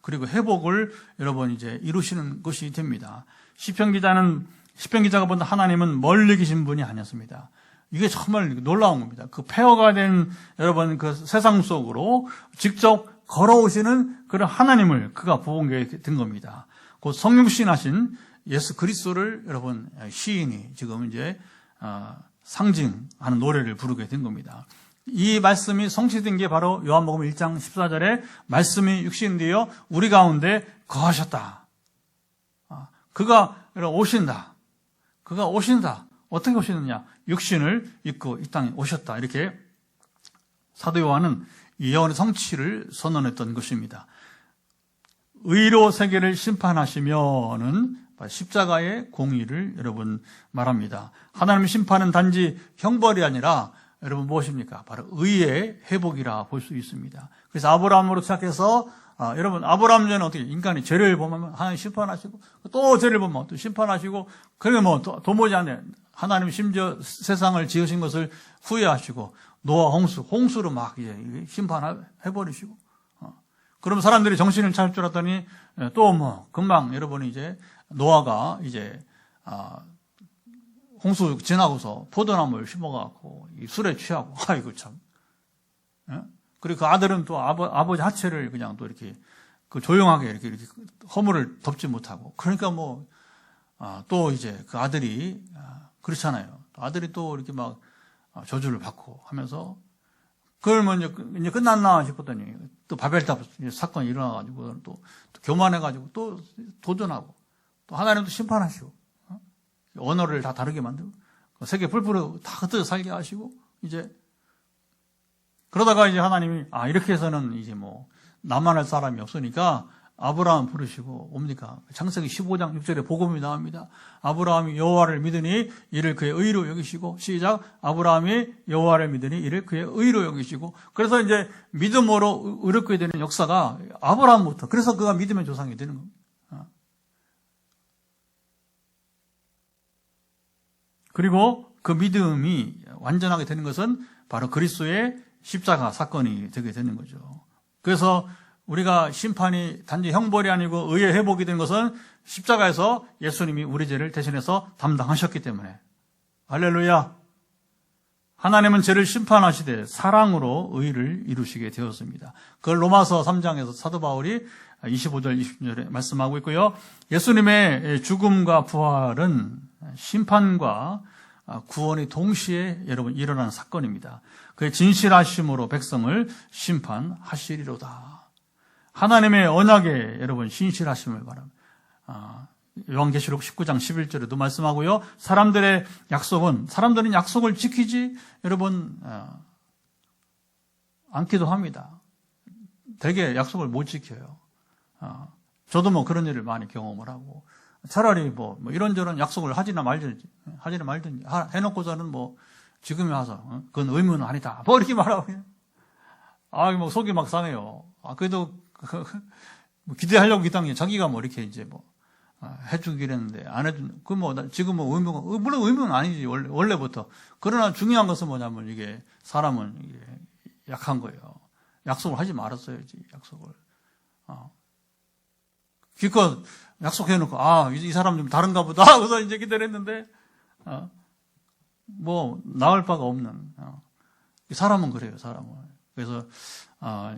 그리고 회복을 여러분 이제 이루시는 것이 됩니다. 시편 기자가 본다 하나님은 멀리 계신 분이 아니었습니다. 이게 정말 놀라운 겁니다. 그 폐허가 된 여러분 그 세상 속으로 직접 걸어오시는 그런 하나님을 그가 보게 된 겁니다. 곧 성령 시인하신 예수 그리스도를 여러분 시인이 지금 이제 상징하는 노래를 부르게 된 겁니다. 이 말씀이 성취된 게 바로 요한복음 1장 14절에 말씀이 육신되어 우리 가운데 거하셨다. 그가 오신다. 그가 오신다. 어떻게 오시느냐? 육신을 입고 이 땅에 오셨다. 이렇게 사도 요한은 이 예언의 성취를 선언했던 것입니다. 의로 세계를 심판하시면은 십자가의 공의를 여러분 말합니다. 하나님의 심판은 단지 형벌이 아니라 여러분 무엇입니까? 바로 의의 회복이라 볼 수 있습니다. 그래서 아브라함으로 시작해서 여러분, 아브라함 전에 어떻게, 인간이 죄를 보면 하나님 심판하시고, 또 죄를 보면 또 심판하시고, 그러면 뭐, 도무지 안 돼. 하나님 심지어 세상을 지으신 것을 후회하시고, 노아 홍수로 막 이제 심판해버리시고, 그럼 사람들이 정신을 차릴 줄 알았더니, 또 뭐, 금방 여러분이 이제, 노아가 이제, 홍수 지나고서 포도나무를 심어갖고, 술에 취하고, 아이고 참. 그리고 그 아들은 또 아버지 하체를 그냥 또 이렇게 조용하게 이렇게 허물을 덮지 못하고. 그러니까 뭐, 또 이제 그 아들이, 그렇잖아요. 아들이 또 이렇게 막 저주를 받고 하면서, 그걸 뭐 이제 끝났나 싶었더니 또 바벨탑 사건이 일어나가지고 또 교만해가지고 또 도전하고 또 하나님도 심판하시고, 언어를 다 다르게 만들고, 세계 뿔뿔이 다 흩어져 살게 하시고, 이제 그러다가 이제 하나님이 이렇게 해서는 이제 뭐 나만 할 사람이 없으니까 아브라함 부르시고 옵니까? 창세기 15장 6절에 복음이 나옵니다. 아브라함이 여호와를 믿으니 이를 그의 의로 여기시고, 시작. 아브라함이 여호와를 믿으니 이를 그의 의로 여기시고. 그래서 이제 믿음으로 의롭게 되는 역사가 아브라함부터, 그래서 그가 믿음의 조상이 되는 겁니다. 그리고 그 믿음이 완전하게 되는 것은 바로 그리스도의 십자가 사건이 되게 되는 거죠. 그래서 우리가 심판이 단지 형벌이 아니고 의의 회복이 된 것은 십자가에서 예수님이 우리 죄를 대신해서 담당하셨기 때문에. 할렐루야. 하나님은 죄를 심판하시되 사랑으로 의를 이루시게 되었습니다. 그걸 로마서 3장에서 사도 바울이 25절 26절에 말씀하고 있고요. 예수님의 죽음과 부활은 심판과 구원이 동시에 여러분 일어나는 사건입니다. 그의 진실하심으로 백성을 심판하시리로다. 하나님의 언약에 여러분 신실하심을 바랍니다. 요한계시록 19장 11절에도 말씀하고요. 사람들은 약속을 지키지 여러분 않기도 합니다. 되게 약속을 못 지켜요. 저도 뭐 그런 일을 많이 경험을 하고, 차라리 뭐 이런저런 약속을 하지나 말든지 해놓고서는 뭐 지금에 와서 그건 의무는 아니다 뭐 이렇게 말하고, 뭐 속이 막 상해요. 그래도 기대하려고 기대한 게 자기가 뭐 이렇게 이제 뭐 해주기로 했는데 안 해준, 지금 뭐 의무가, 물론 의무는 아니지 원래부터. 그러나 중요한 것은 뭐냐면 이게 사람은 이게 약한 거예요. 약속을 하지 말았어야지, 약속을. 기껏 약속해놓고, 이 사람 좀 다른가 보다 하고서 이제 기대를 했는데, 뭐, 나을 바가 없는, 사람은 그래요, 사람은. 그래서,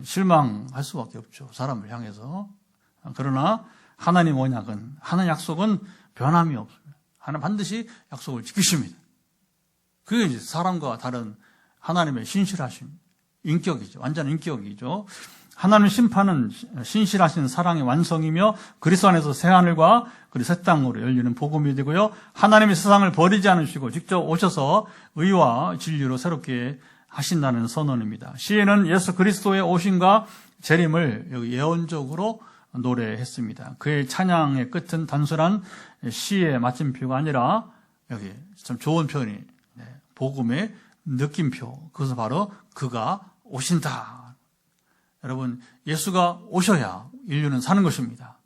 실망할 수밖에 없죠, 사람을 향해서. 그러나, 하나님 언약은, 하나님 약속은 변함이 없습니다. 하나님 반드시 약속을 지키십니다. 그게 이제 사람과 다른 하나님의 신실하심, 인격이죠. 완전 인격이죠. 하나님의 심판은 신실하신 사랑의 완성이며 그리스도 안에서 새하늘과 그리고 새 땅으로 열리는 복음이 되고요. 하나님이 세상을 버리지 않으시고 직접 오셔서 의와 진리로 새롭게 하신다는 선언입니다. 시에는 예수 그리스도의 오심과 재림을 여기 예언적으로 노래했습니다. 그의 찬양의 끝은 단순한 시의 마침표가 아니라 여기 참 좋은 표현이 복음의 느낌표. 그것은 바로 그가 오신다. 여러분, 예수가 오셔야 인류는 사는 것입니다.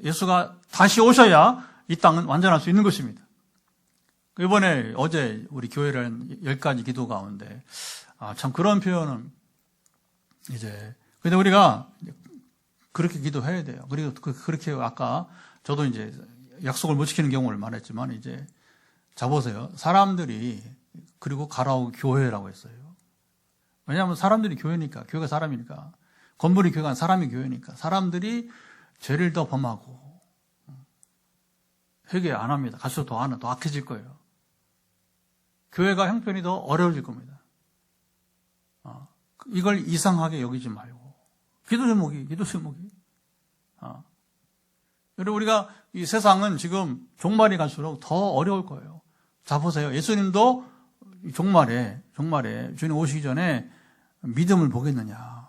예수가 다시 오셔야 이 땅은 완전할 수 있는 것입니다. 이번에 어제 우리 교회를 한 10가지 기도 가운데 참 그런 표현은 이제 근데 우리가 그렇게 기도해야 돼요. 그리고 그렇게 아까 저도 이제 약속을 못 지키는 경우를 말했지만 이제 자보세요. 사람들이 그리고 가라오 교회라고 했어요. 왜냐하면 사람들이 교회니까, 교회가 사람이니까, 건물이 교회가 사람이 교회니까 사람들이 죄를 더 범하고 회개 안 합니다. 갈수록 더 악해질 거예요. 교회가 형편이 더 어려워질 겁니다. 이걸 이상하게 여기지 말고 기도 제목이 여러분, 우리가 이 세상은 지금 종말이 갈수록 더 어려울 거예요. 자 보세요. 예수님도 종말에 주님 오시기 전에 믿음을 보겠느냐.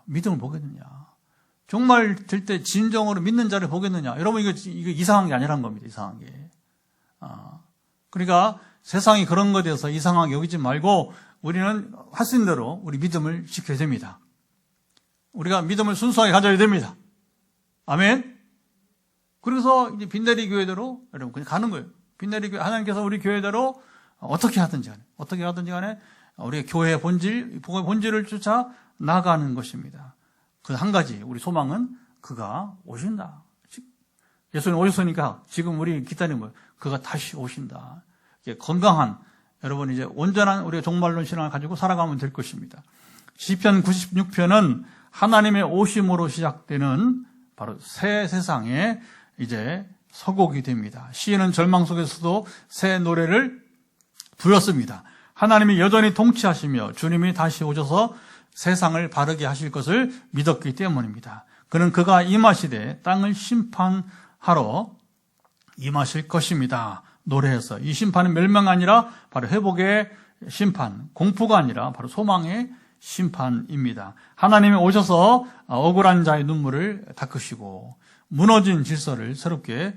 종말 될 때 진정으로 믿는 자를 보겠느냐. 여러분, 이거 이상한 게 아니란 겁니다. 이상한 게. 그러니까 세상이 그런 것에 대해서 이상하게 여기지 말고 우리는 할 수 있는 대로 우리 믿음을 지켜야 됩니다. 우리가 믿음을 순수하게 가져야 됩니다. 아멘. 그래서 이제 빈내리 교회대로 여러분 그냥 가는 거예요. 빈내리 교회, 하나님께서 우리 교회대로 어떻게 하든지 간에 우리 교회의 본질, 복음의 본질을 쫓아 나가는 것입니다. 그 한 가지 우리 소망은 그가 오신다. 예수님 오셨으니까 지금 우리 기다리는 거예요. 그가 다시 오신다. 건강한 여러분 이제 온전한 우리가 종말론 신앙을 가지고 살아가면 될 것입니다. 시편 96편은 하나님의 오심으로 시작되는 바로 새 세상의 이제 서곡이 됩니다. 시인은 절망 속에서도 새 노래를 불렀습니다. 하나님이 여전히 통치하시며 주님이 다시 오셔서 세상을 바르게 하실 것을 믿었기 때문입니다. 그는 그가 임하시되 땅을 심판하러 임하실 것입니다. 노래에서 이 심판은 멸망이 아니라 바로 회복의 심판, 공포가 아니라 바로 소망의 심판입니다. 하나님이 오셔서 억울한 자의 눈물을 닦으시고 무너진 질서를 새롭게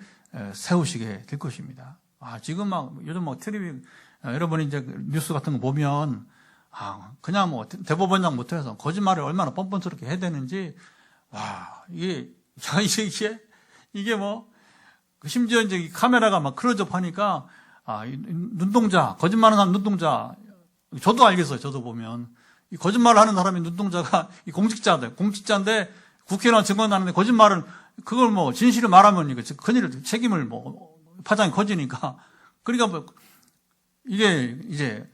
세우시게 될 것입니다. 지금 요즘 텔레비 여러분이 이제 뉴스 같은 거 보면 그냥 대법원장 못해서 거짓말을 얼마나 뻔뻔스럽게 해야 되는지 이게 심지어 이제 카메라가 막 클로즈업 하니까 눈동자 거짓말하는 사람 눈동자 저도 알겠어요. 저도 보면 이 거짓말을 하는 사람이 눈동자가 이 공직자인데 국회의원 증언하는데 거짓말은 그걸 진실을 말하면 이거 큰일 책임을 파장이 커지니까 그러니까 이게 이제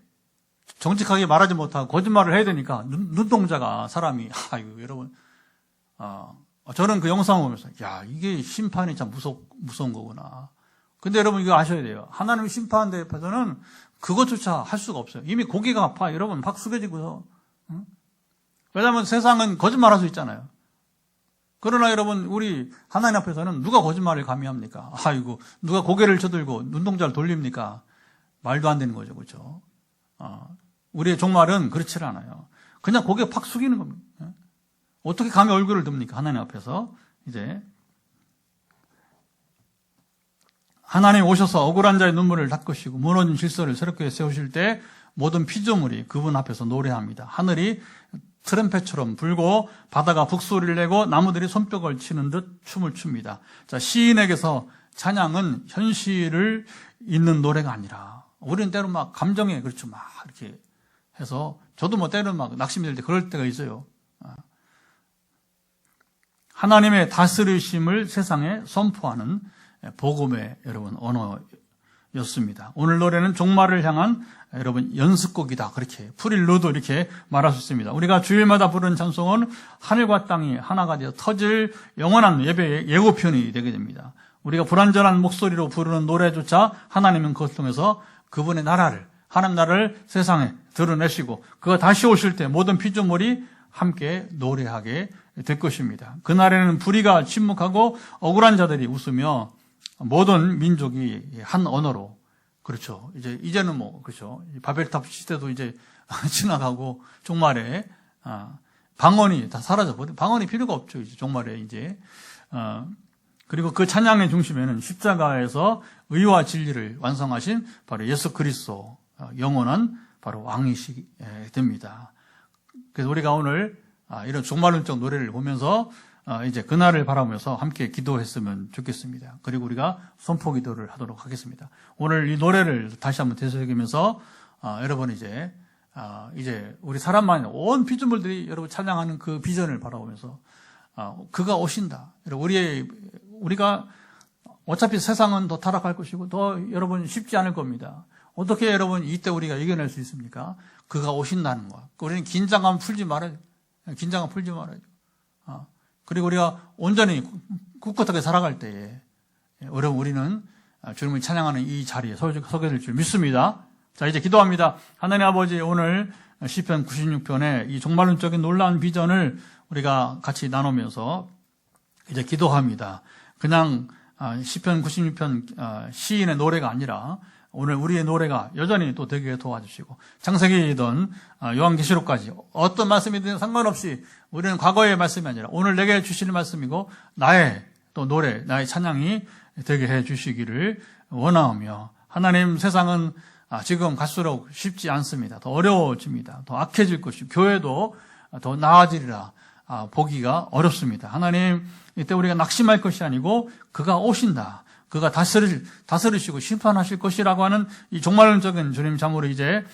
정직하게 말하지 못하고 거짓말을 해야 되니까 눈동자가 사람이 여러분 저는 그 영상을 보면서 이게 심판이 참 무서운 거구나. 근데 여러분 이거 아셔야 돼요. 하나님의 심판 대해서는 그것조차 할 수가 없어요. 이미 고개가 아파. 여러분 팍 숙여지고서. 왜냐하면 세상은 거짓말할 수 있잖아요. 그러나 여러분 우리 하나님 앞에서는 누가 거짓말을 감히 합니까? 누가 고개를 쳐들고 눈동자를 돌립니까? 말도 안 되는 거죠. 그렇죠? 우리의 종말은 그렇지 않아요. 그냥 고개 팍 숙이는 겁니다. 어떻게 감히 얼굴을 듭니까? 하나님 앞에서. 이제 하나님 오셔서 억울한 자의 눈물을 닦으시고 무너진 질서를 새롭게 세우실 때 모든 피조물이 그분 앞에서 노래합니다. 하늘이 트럼펫처럼 불고 바다가 북소리를 내고 나무들이 손뼉을 치는 듯 춤을 춥니다. 자, 시인에게서 찬양은 현실을 잇는 노래가 아니라 우리는 때로 감정에 그렇죠. 이렇게 해서 저도 때로는 낙심이 될 때 그럴 때가 있어요. 하나님의 다스리심을 세상에 선포하는 복음의 여러분 언어였습니다. 오늘 노래는 종말을 향한 여러분 연습곡이다. 그렇게 프릴루드 이렇게 말할 수 있습니다. 우리가 주일마다 부르는 찬송은 하늘과 땅이 하나가 되어 터질 영원한 예배의 예고편이 되게 됩니다. 우리가 불완전한 목소리로 부르는 노래조차 하나님은 그것을 통해서 그분의 나라를 하나님 나라를 세상에 드러내시고 그가 다시 오실 때 모든 피조물이 함께 노래하게 될 것입니다. 그날에는 불의가 침묵하고 억울한 자들이 웃으며 모든 민족이 한 언어로 그렇죠. 이제는 그렇죠. 바벨탑 시대도 이제 지나가고 종말에 방언이 다 사라져버려. 방언이 필요가 없죠. 이제 종말에 이제 그리고 그 찬양의 중심에는 십자가에서 의와 진리를 완성하신 바로 예수 그리스도 영원한 바로 왕이시게 됩니다. 그래서 우리가 오늘 이런 종말론적 노래를 보면서 이제 그날을 바라보면서 함께 기도했으면 좋겠습니다. 그리고 우리가 선포 기도를 하도록 하겠습니다. 오늘 이 노래를 다시 한번 되새기면서 여러분 이제 우리 사람만 온 피조물들이 여러분 찬양하는 그 비전을 바라보면서 그가 오신다. 우리가 어차피 세상은 더 타락할 것이고 더 여러분 쉽지 않을 겁니다. 어떻게 여러분 이때 우리가 이겨낼 수 있습니까? 그가 오신다는 거. 우리는 긴장감 풀지 말아요. 긴장감 풀지 말아요. 그리고 우리가 온전히 꿋꿋하게 살아갈 때에 여러분 우리는 주님을 찬양하는 이 자리에 서게 될 줄 믿습니다. 자, 이제 기도합니다. 하나님 아버지, 오늘 시편 96편의 이 종말론적인 놀라운 비전을 우리가 같이 나누면서 이제 기도합니다. 그냥 시편 96편 시인의 노래가 아니라 오늘 우리의 노래가 여전히 또 되게 도와주시고 창세기이든 요한계시록까지 어떤 말씀이든 상관없이 우리는 과거의 말씀이 아니라 오늘 내게 주시는 말씀이고 나의 또 노래, 나의 찬양이 되게 해주시기를 원하오며 하나님, 세상은 지금 갈수록 쉽지 않습니다. 더 어려워집니다. 더 악해질 것이고 교회도 더 나아지리라. 보기가 어렵습니다. 하나님, 이때 우리가 낙심할 것이 아니고 그가 오신다. 그가 다스리시고 심판하실 것이라고 하는 이 종말론적인 주님 잠으로 이제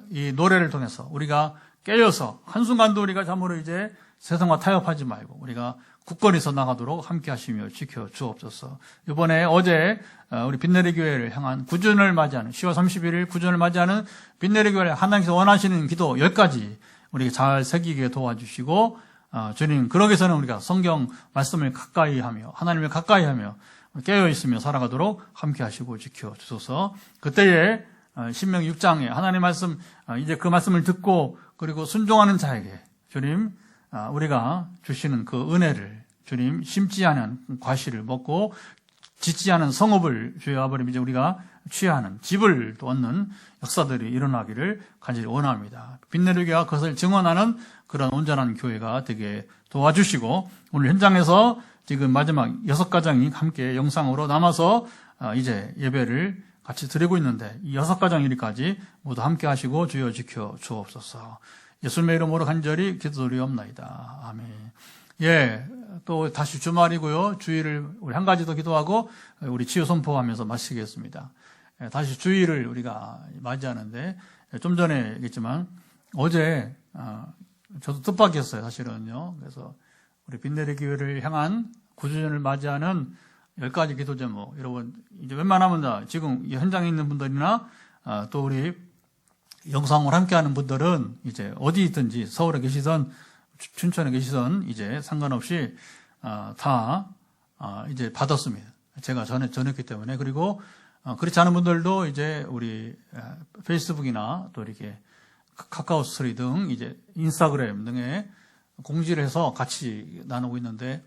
이 노래를 통해서 우리가 깨어서 한순간도 우리가 잠으로 이제 세상과 타협하지 말고 우리가 굳건히 서 나가도록 함께 하시며 지켜 주옵소서. 이번에 어제 우리 빛내리 교회를 향한 구준을 맞이하는 10월 31일 구준을 맞이하는 빛내리 교회를 하나님께서 원하시는 기도 10가지 우리가 잘 새기게 도와주시고 주님 그러기 위해서는 우리가 성경 말씀을 가까이 하며 하나님을 가까이 하며 깨어있으며 살아가도록 함께 하시고 지켜 주소서. 그때에 신명 6장에 하나님 말씀 이제 그 말씀을 듣고 그리고 순종하는 자에게 주님 우리가 주시는 그 은혜를 주님 심지 않은 과실을 먹고 짓지 않은 성읍을 주여 아버님 이제 우리가 취하는 집을 또 얻는 역사들이 일어나기를 간절히 원합니다. 빛내리교회가 그것을 증언하는 그런 온전한 교회가 되게 도와주시고 오늘 현장에서 지금 마지막 6가정이 함께 영상으로 남아서 이제 예배를 같이 드리고 있는데 이 6가정 일까지 모두 함께 하시고 주여 지켜 주옵소서. 예수님의 이름으로 간절히 기도드리옵나이다. 아멘. 예, 또 다시 주말이고요. 주일을 우리 한 가지 더 기도하고 우리 치유 선포하면서 마치겠습니다. 다시 주일을 우리가 맞이하는데 좀 전에 얘기했지만 어제 저도 뜻밖이었어요. 사실은요. 그래서 우리 빛내리 교회를 향한 9주년을 맞이하는 10가지 기도 제목 여러분 이제 웬만하면 다 지금 현장에 있는 분들이나 또 우리 영상을 함께하는 분들은 이제 어디 있든지 서울에 계시던 춘천에 계시던 이제 상관없이 다 이제 받았습니다. 제가 전했기 때문에 그리고 그렇지 않은 분들도 이제 우리 페이스북이나 또 이렇게 카카오 스토리 등 이제 인스타그램 등에 공지를 해서 같이 나누고 있는데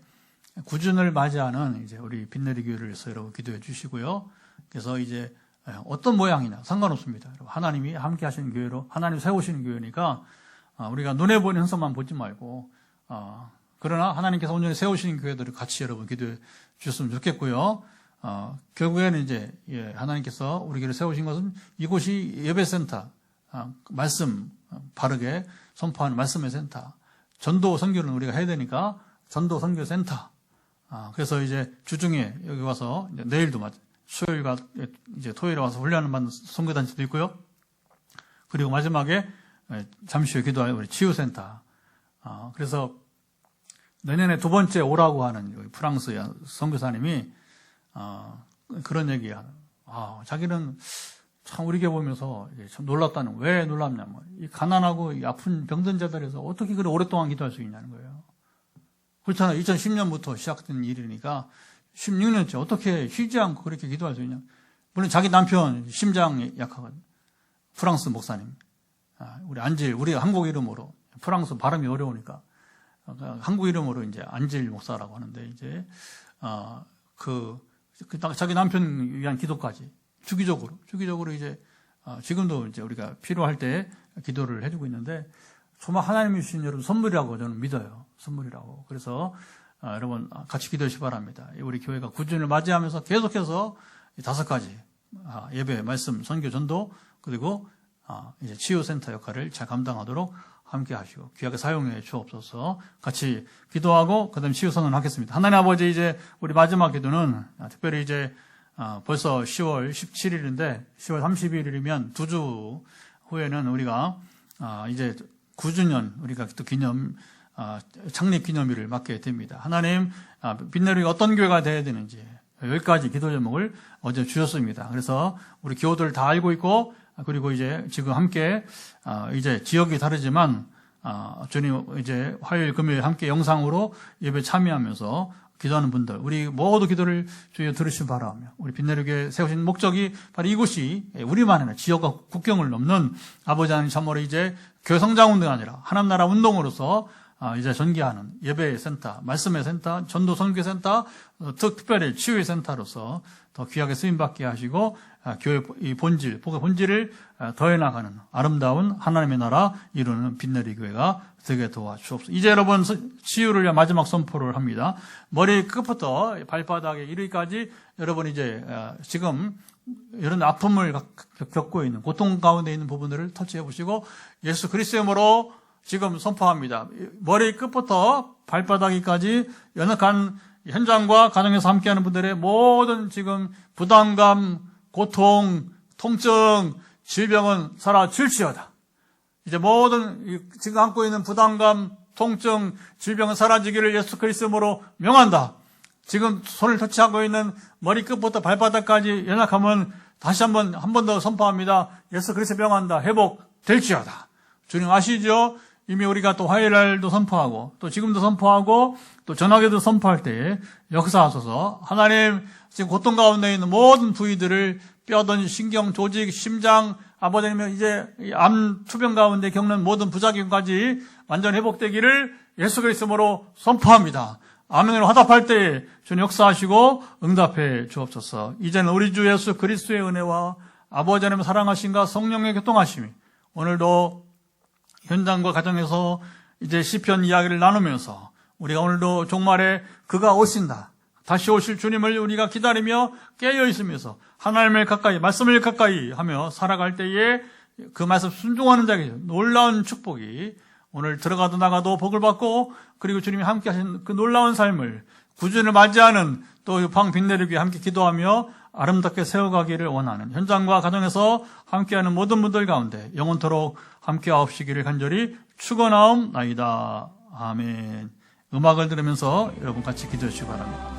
9주년을 맞이하는 이제 우리 빛내리 교회를 위해서 여러분 기도해 주시고요. 그래서 이제 어떤 모양이나 상관없습니다. 하나님이 함께 하시는 교회로 하나님 세우시는 교회니까 우리가 눈에 보이는 현상만 보지 말고 그러나 하나님께서 온전히 세우시는 교회들을 같이 여러분 기도해 주셨으면 좋겠고요. 결국에는 이제 하나님께서 우리 교회를 세우신 것은 이곳이 예배센터 말씀 바르게 선포하는 말씀의 센터 전도 선교는 우리가 해야 되니까 전도 선교 센터 그래서 이제 주중에 여기 와서 이제 내일도 수요일과 이제 토요일에 와서 훈련을 받는 선교단체도 있고요. 그리고 마지막에 잠시 후에 기도할 우리 치유센터. 그래서 내년에 2번째 오라고 하는 프랑스 선교사님이 그런 얘기야. 자기는 참 우리 교회 보면서 참 놀랍다는 왜 놀랍냐면 이 가난하고 이 아픈 병든 자들에서 어떻게 그렇게 오랫동안 기도할 수 있냐는 거예요. 그렇잖아요. 2010년부터 시작된 일이니까 16년째 어떻게 쉬지 않고 그렇게 기도할 수 있냐. 물론 자기 남편 심장이 약하거든요. 프랑스 목사님. 우리 안질, 우리 한국 이름으로 프랑스 발음이 어려우니까 한국 이름으로 이제 안질 목사라고 하는데 이제 자기 남편 위한 기도까지 주기적으로 이제 지금도 이제 우리가 필요할 때 기도를 해주고 있는데 정말 하나님이 주신 여러분 선물이라고 저는 믿어요. 선물이라고. 그래서 여러분 같이 기도하시기 바랍니다. 우리 교회가 9주년을 맞이하면서 계속해서 5가지 예배, 말씀, 선교, 전도 그리고 이제 치유센터 역할을 잘 감당하도록 함께 하시고 귀하게 사용해 주옵소서. 같이 기도하고 그다음 치유 선언하겠습니다. 하나님 아버지 이제 우리 마지막 기도는 특별히 이제 벌써 10월 17일인데 10월 31일이면 2주 후에는 우리가 이제 9주년 우리가 또 창립 기념일을 맞게 됩니다. 하나님 빛내리 어떤 교회가 되어야 되는지 10가지 기도 제목을 어제 주셨습니다. 그래서 우리 교우들 다 알고 있고 그리고 이제 지금 함께 이제 지역이 다르지만 주님 이제 화요일 금요일 함께 영상으로 예배 참여하면서 기도하는 분들 우리 모두 기도를 주여 들으시기 바라며 우리 빛내리교회 세우신 목적이 바로 이곳이 우리만 아니라 지역과 국경을 넘는 아버지 하나님 참으로 이제 교회 성장 운동이 아니라 하나님 나라 운동으로서 이제 전개하는 예배의 센터, 말씀의 센터, 전도 선교 센터, 특별히 치유의 센터로서 더 귀하게 쓰임받게 하시고 교회 이 본질, 복의 본질을 더해 나가는 아름다운 하나님의 나라 이루는 빛내리 교회가 되게 도와주옵소서. 이제 여러분 치유를 위한 마지막 선포를 합니다. 머리 끝부터 발바닥에 이르기까지 여러분 이제 지금 이런 아픔을 겪고 있는 고통 가운데 있는 부분들을 터치해 보시고 예수 그리스도의 이름으로 지금 선포합니다. 머리 끝부터 발바닥까지 연약한 현장과 가정에서 함께하는 분들의 모든 지금 부담감, 고통, 통증, 질병은 사라질지어다. 이제 모든 지금 안고 있는 부담감, 통증, 질병은 사라지기를 예수 그리스도로 명한다. 지금 손을 터치하고 있는 머리 끝부터 발바닥까지 연약함은 다시 한 번 더 선포합니다. 예수 그리스도 명한다. 회복될지어다. 주님 아시죠? 이미 우리가 또 화요일날도 선포하고 또 지금도 선포하고 또 전화기도 선포할 때 역사하소서. 하나님 지금 고통 가운데 있는 모든 부위들을 뼈든 신경, 조직, 심장, 아버지는 이제 암 투병 가운데 겪는 모든 부작용까지 완전 회복되기를 예수 그리스도로 선포합니다. 아멘으로 화답할 때에 주님 역사하시고 응답해 주옵소서. 이제는 우리 주 예수 그리스도의 은혜와 아버지 하나님의 사랑하심과 성령의 교통하심이 오늘도 현장과 가정에서 이제 시편 이야기를 나누면서 우리가 오늘도 종말에 그가 오신다. 다시 오실 주님을 우리가 기다리며 깨어 있으면서 하나님을 가까이, 말씀을 가까이 하며 살아갈 때에 그 말씀 순종하는 자에게 놀라운 축복이 오늘 들어가도 나가도 복을 받고 그리고 주님이 함께 하신 그 놀라운 삶을 구준을 맞이하는 또 방 빛내리기 위해 함께 기도하며 아름답게 세워가기를 원하는 현장과 가정에서 함께하는 모든 분들 가운데 영원토록 함께하옵시기를 간절히 축원하옵나이다. 아멘. 음악을 들으면서 여러분 같이 기도해 주시기 바랍니다.